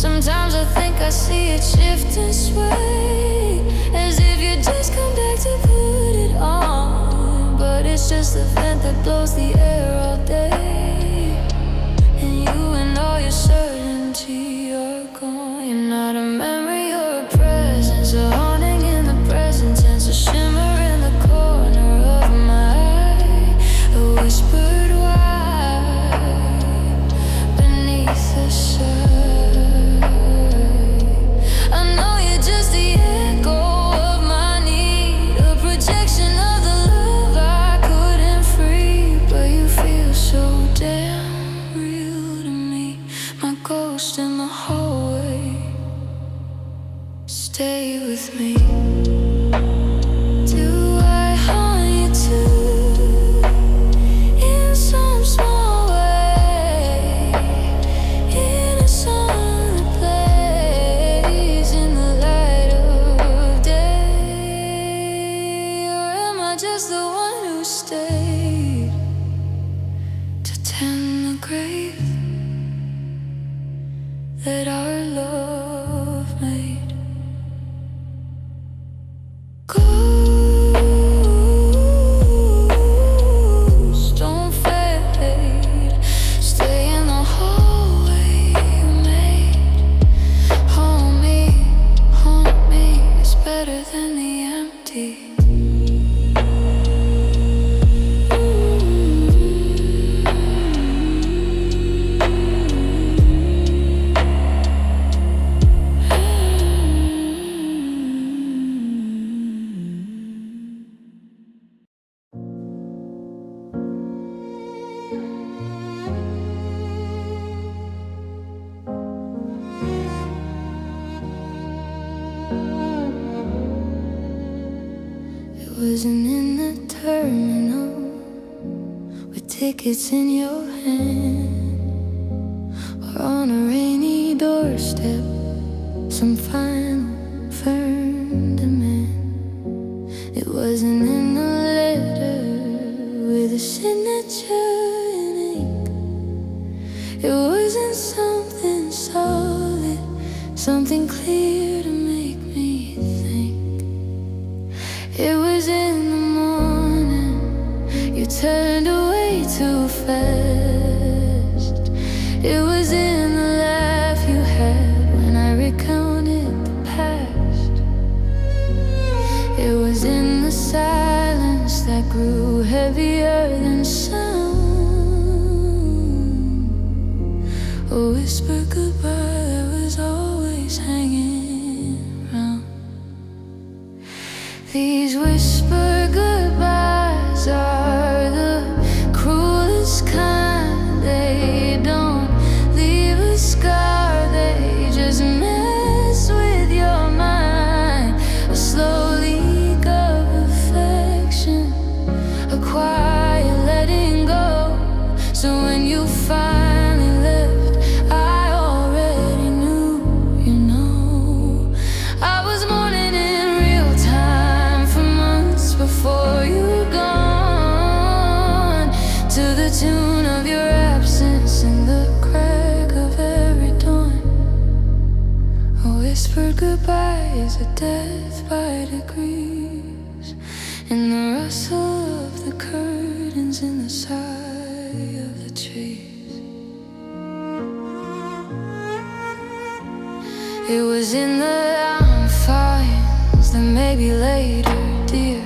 [SPEAKER 1] Sometimes I think I see it shift and sway, as if you just come back to put it on. But it's just the vent that blows the air all day, and you and all your certainty are gone. You're not a memory or a presence, a haunting in the present tense, a shimmer in the corner of my eye, a whispered why beneath the sun. In the hallway, stay with me. Do I haunt you too, in some small way, in a sunlit place, in the light of day? Or am I just the one who stayed to tend the grave that our love made? Ghosts don't fade, stay in the hallway you made. Haunt me, it's better than the empty. Wasn't in the terminal with tickets in your hand, or on a rainy doorstep, some final firm demand. It wasn't in a letter with a signature in ink. It wasn't something solid, something clear to make me think. It was in the morning, you turned away too fast. It was in the laugh you had when I recounted the past. It was in the silence that grew heavier than sound, a whisper goodbye that was always hanging around. These whisper goodbyes are the cruelest kind. They don't leave a scar, they just mess with your mind. A slow leak of affection, a quiet letting go. So when you finally left, I already knew, you know. I was mourning in real time for months before you were gone, to the tune of your absence and the crack of every dawn. A whispered goodbye is a death by degrees, in the rustle of the curtains, in the sigh of the trees. It was in the I'm fires that maybe later, dear,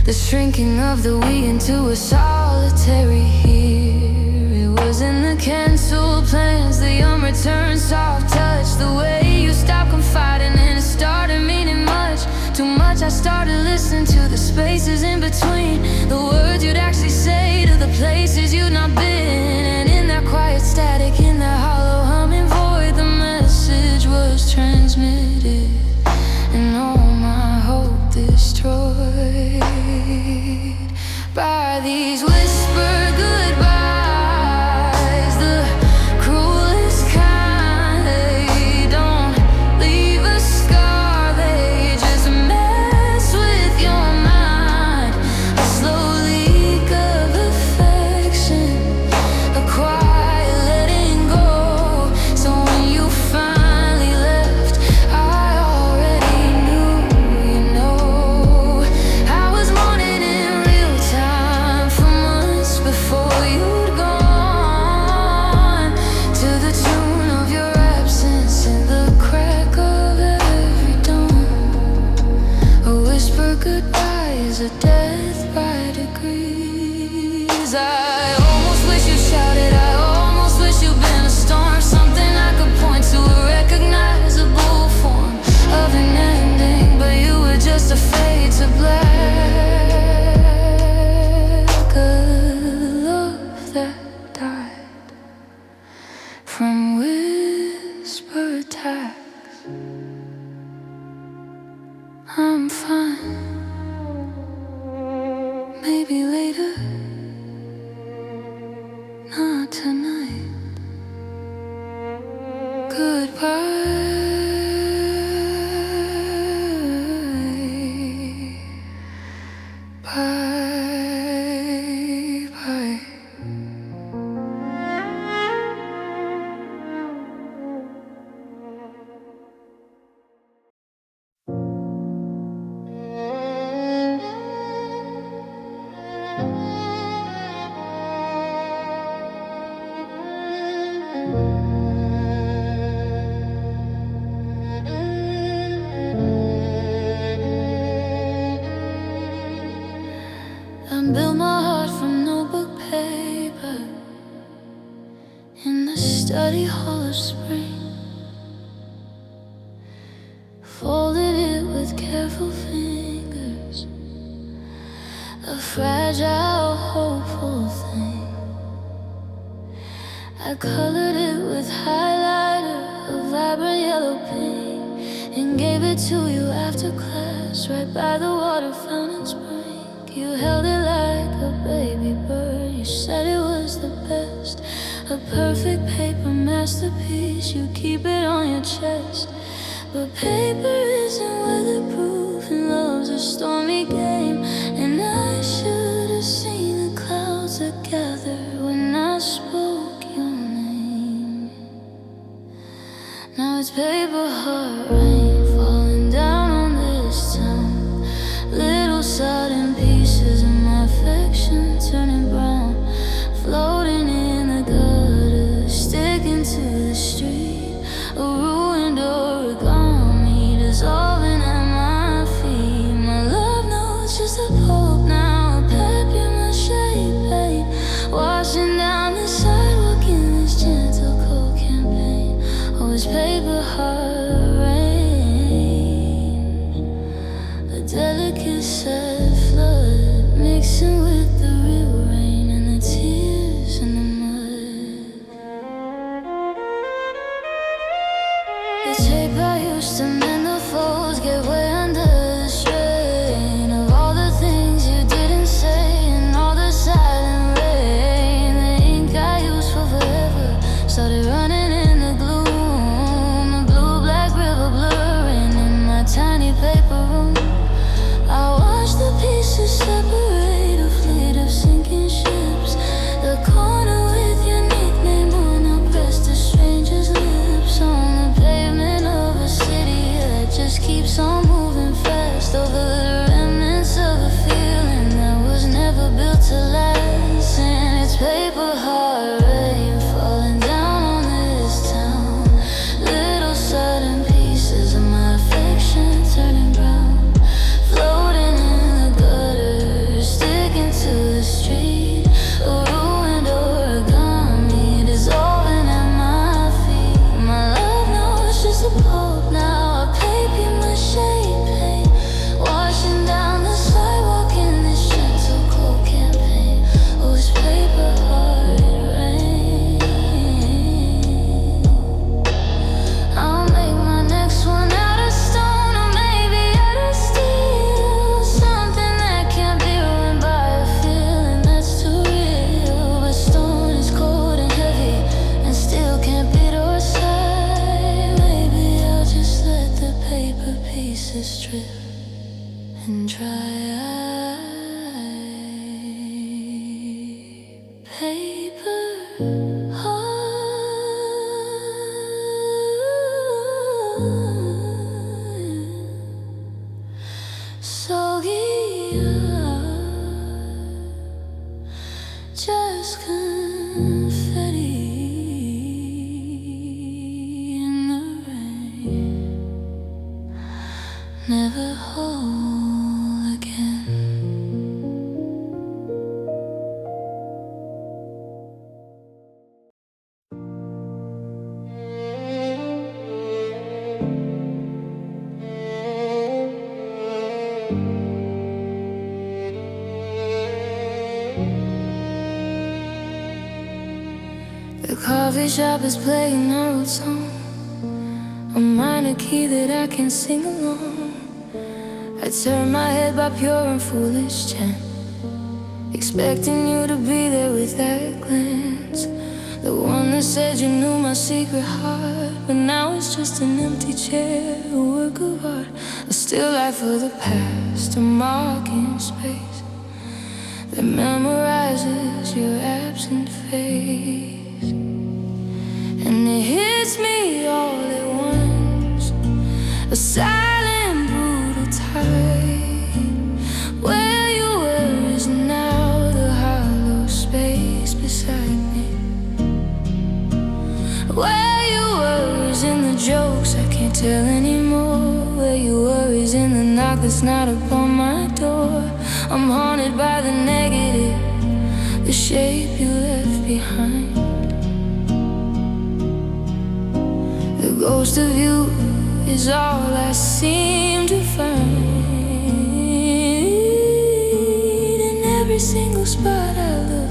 [SPEAKER 1] the shrinking of the we into a solitary here. It was in the canceled plans, the unreturned soft touch, the way you stopped confiding and it started meaning much, too much. I started listening to the spaces in between, the words you'd actually say to the places you'd not been. And in that quiet static, in that hollow humming void, the message was transmitted, and all my hope destroyed by these whispered goodbyes, the cruelest kind. They don't leave a scar, they just mess with your mind. A slow leak of affection, tonight. Goodbye, bye, bye. I built my heart from notebook paper in the study hall of spring, folded it with careful fingers, a fragile, hopeful thing. I colored it with highlighter, a vibrant yellow pink, and gave it to you after class, right by the water fountain's brink. You held it like a baby bird, you said it was the best, a perfect paper masterpiece, you keep it on your chest. But paper isn't weatherproof and love's a stormy game, and I should have seen the clouds together when I spoke your name. Now it's paper heart rain falling down on this town, little sudden pieces of my affection turning brown, floating in the gutter, sticking to the street, a ruined origami dissolving at my feet. My love knows just a pulp now, a papier-mâché paint, washing down the sidewalk in this gentle cold campaign. Oh, it's paper heart rain, a delicate sad flood mixing with the real rain and the tears and the mud. The tape I used to mend the folds get way under the strain of all the things you didn't say and all the silent rain. The ink I used for forever started running in the gloom, the blue-black river blurring in my tiny paper room. I watched the pieces separate, a fleet of sinking ships, the corner with your nickname on, I pressed a stranger's lips on the pavement of a city that just keeps on moving fast over the remnants of a feeling that was never built to last. And it's paper heart rain falling down on this town, little sudden pieces of my affection turning brown, floating in the gutter, sticking to the street, a ruined origami dissolving at my feet. My love knows just a pulp now, a papier-mâché paint, washing down the sidewalk in this gentle cold campaign. Oh, it's paper heart rain. I'll make my next one out of stone or maybe out of steel, something that can't be ruined by a feeling that's too real. But stone is cold and heavy and still can't beat or sigh. Maybe I'll just let the paper pieces drip and dry. Paper heart, soggy up, just confetti in the rain, never whole again. The coffee shop is playing our old song, a minor key that I can sing along. I turn my head by pure and foolish chance, expecting you to be there with that glance. said you knew my secret heart, but now it's just an empty chair, a work of art, a still life of the past, a mark in space that memorizes your absent face. And it hits me all at once, a silent, brutal tide. Where you were is now the hollow space beside me. Where you were is in the jokes I can't tell anymore. Where you were is in the knock that's not upon my door. I'm haunted by the negative, the shape you left behind. The ghost of you is all I seem to find. In every single spot I look,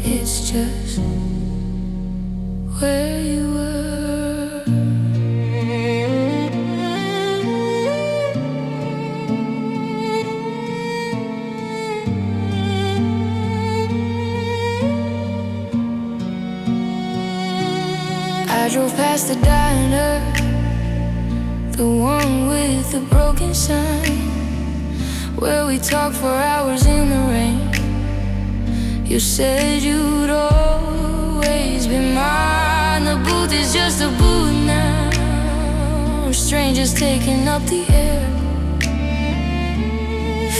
[SPEAKER 1] it's just where you were. I drove past the diner, the one with the broken sign, where we talked for hours in the rain. You said you'd always be mine. The booth is just a booth now, strangers taking up the air,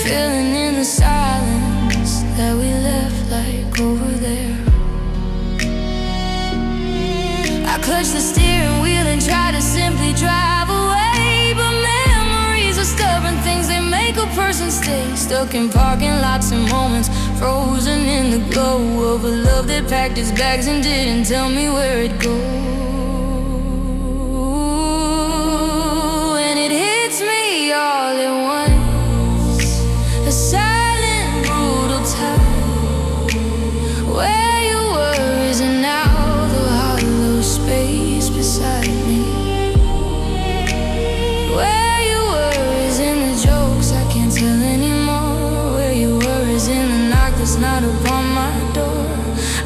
[SPEAKER 1] filling in the silence that we left like over there. I clutch the steering wheel and try to simply drive away, but memories are stubborn things, they make a person stay stuck in parking lots and moments, frozen in the glow of a love that packed its bags and didn't tell me where it'd go. And it hits me all at once, a silent, brutal tide. Where you were isn't now the hollow space beside me. Where you were is in the jokes I can't tell anymore. Where you were is in the knock that's not upon my door.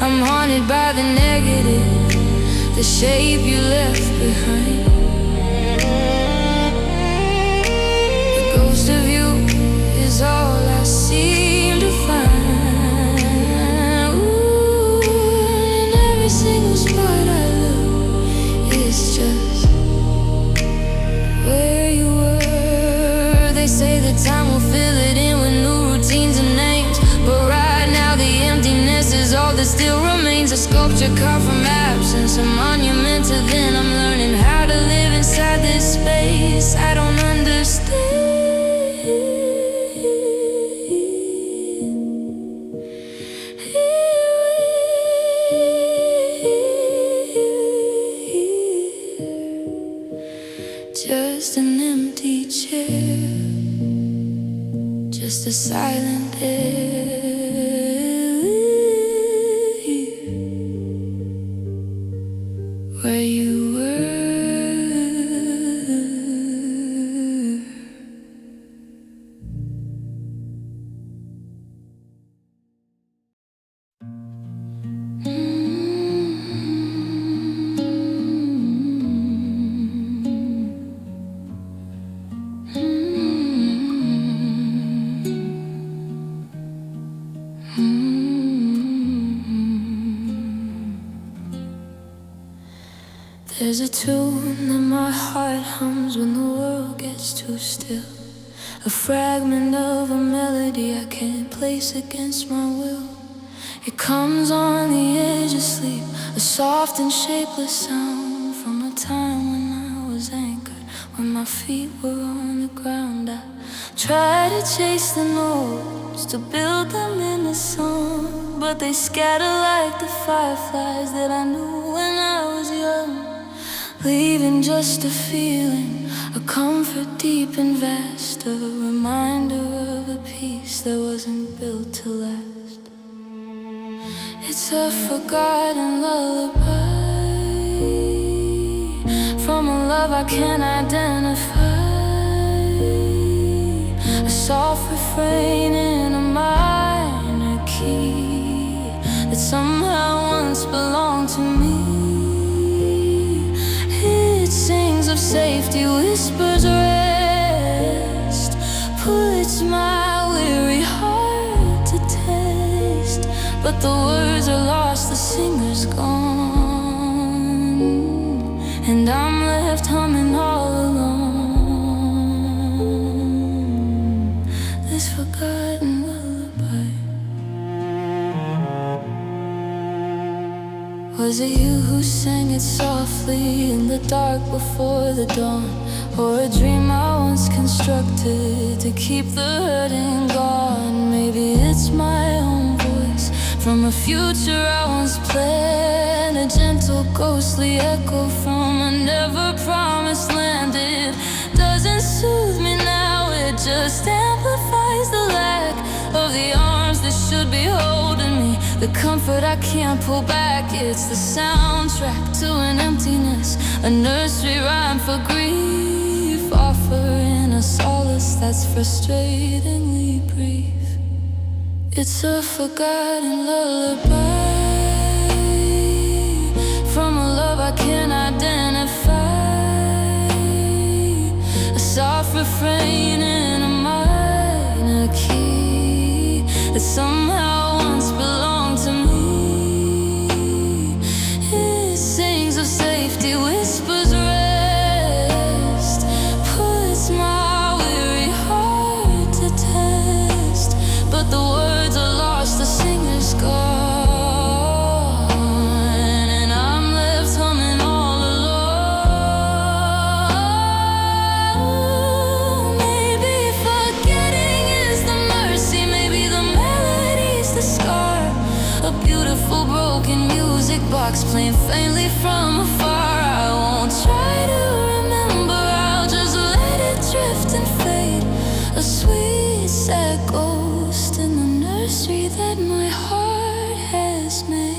[SPEAKER 1] I'm haunted by the negative, the shape you left behind. The ghost of you is all I seem to find. Ooh, in every single spot I look, it's just where you were. They say that time will fill it in with new routines and names, but right now the emptiness is all that still remains. A sculpture carved from absence, a monument to then. I'm learning how to live inside this space I don't understand. Just an empty chair, just a silent air. Where you were. There's a tune that my heart hums when the world gets too still, a fragment of a melody I can't place against my will. It comes on the edge of sleep, a soft and shapeless sound from a time when I was anchored, when my feet were on the ground. I try to chase the notes, to build them in the song, but they scatter like the fireflies that I knew when I was young, leaving just a feeling, a comfort deep and vast, a reminder of a peace that wasn't built to last. It's a forgotten lullaby from a love I can't identify, a soft refrain in a minor key that somehow once belonged to me. safety whispers rest, puts my weary heart to taste. But the words are lost, the singer's gone, and I'm left humming all alone this forgotten lullaby. Was it you who sang it softly in the dark before the dawn? Or a dream I once constructed to keep the hurting gone? Maybe it's my own voice from a future I once planned, a gentle ghostly echo from a never promised land. It doesn't soothe me now, it just amplifies the lack of the arms that should be holding me, the comfort I can't pull back. It's the soundtrack to an emptiness, a nursery rhyme for grief, offering a solace that's frustratingly brief. It's a forgotten lullaby from a love I can't identify, a soft refrain in a minor key that somehow once belonged to me. It sings of safety, whispers rest, puts my weary heart to test. But the words are lost, the singer's gone, and I'm left humming all alone. Maybe forgetting is the mercy, maybe the melody's the scar. A beautiful broken music box playing faintly from afar. I won't try to remember, I'll just let it drift and fade, a sweet sad ghost in the nursery that my heart has made.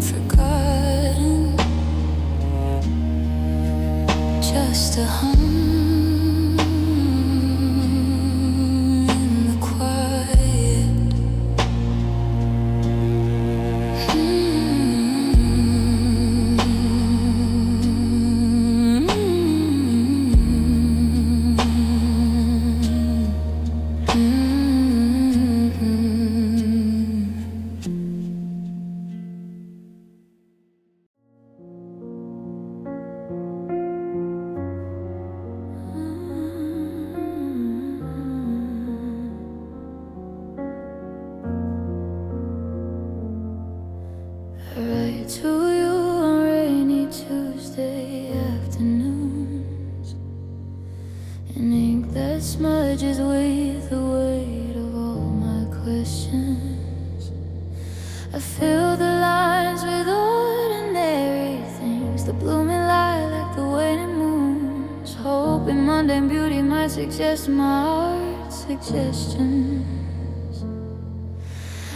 [SPEAKER 1] Forgotten, just a hum in the quiet. Right to you on rainy Tuesday afternoons, in ink that smudges with the weight of all my questions. I fill the lines with ordinary things, the blooming lilac, the waning moons, hoping mundane beauty might suggest my heart's suggestions.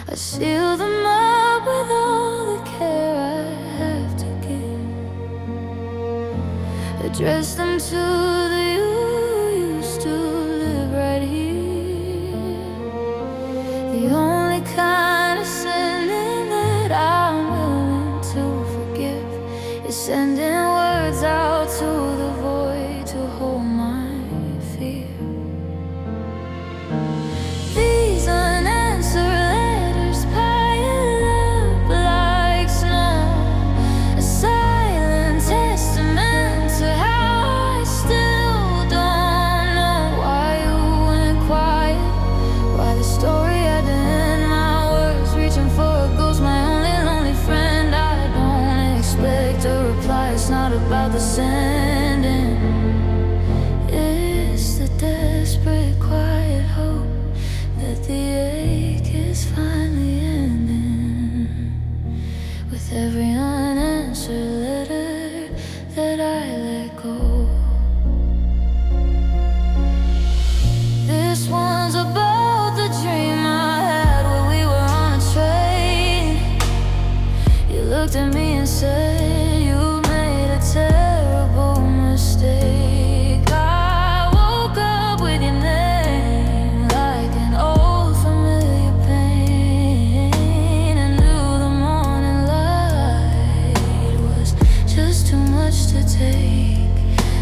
[SPEAKER 1] I seal them up with all the care I have to give, address them to the you who used to live right here. The only kind of sending that I'm willing to forgive is sending words out to the void to hold my fear. These unanswered letters pile up like snow, a silent testament to how I still don't know why you went quiet, why the story had to end. My words reaching for a ghost, my only lonely friend. I don't expect a reply, it's not about the sending, it's the desperate quiet hope that the ache is finally ending. With every unanswered letter that I let go, this one's about the dream I had where we were on a train. You looked at me and said, you made a terrible mistake. I woke take.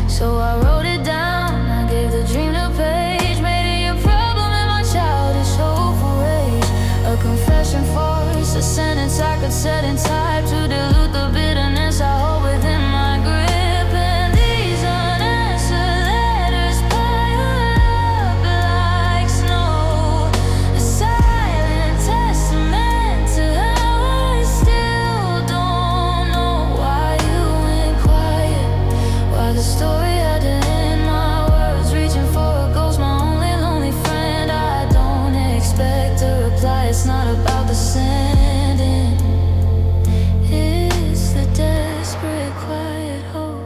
[SPEAKER 1] So I wrote it down, I gave the dream to page. Made it a problem in my childish hopeful rage. A confession forced, a sentence I could set and type to dilute the bitterness I hold within my grip. And these unanswered letters pile up like snow, a silent testament to how I still don't know why you went quiet, why the story had to end. My words reaching for a ghost, my only lonely friend. I don't expect a reply, it's not about the sending. It's the desperate quiet hope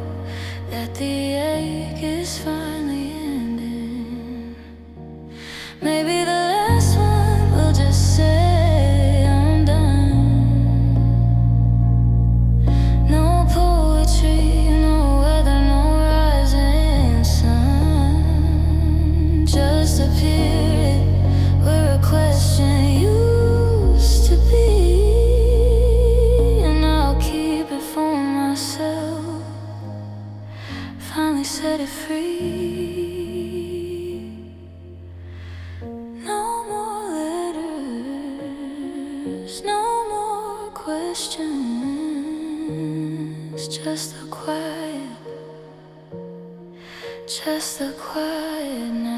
[SPEAKER 1] that the ache is finally ending. Maybe the last one will just say I'm done. No poetry, no weather, no rising sun. Just a period where a question used to be. And I'll keep it for myself, finally set it free. No more letters, no more questions. Just the quiet now.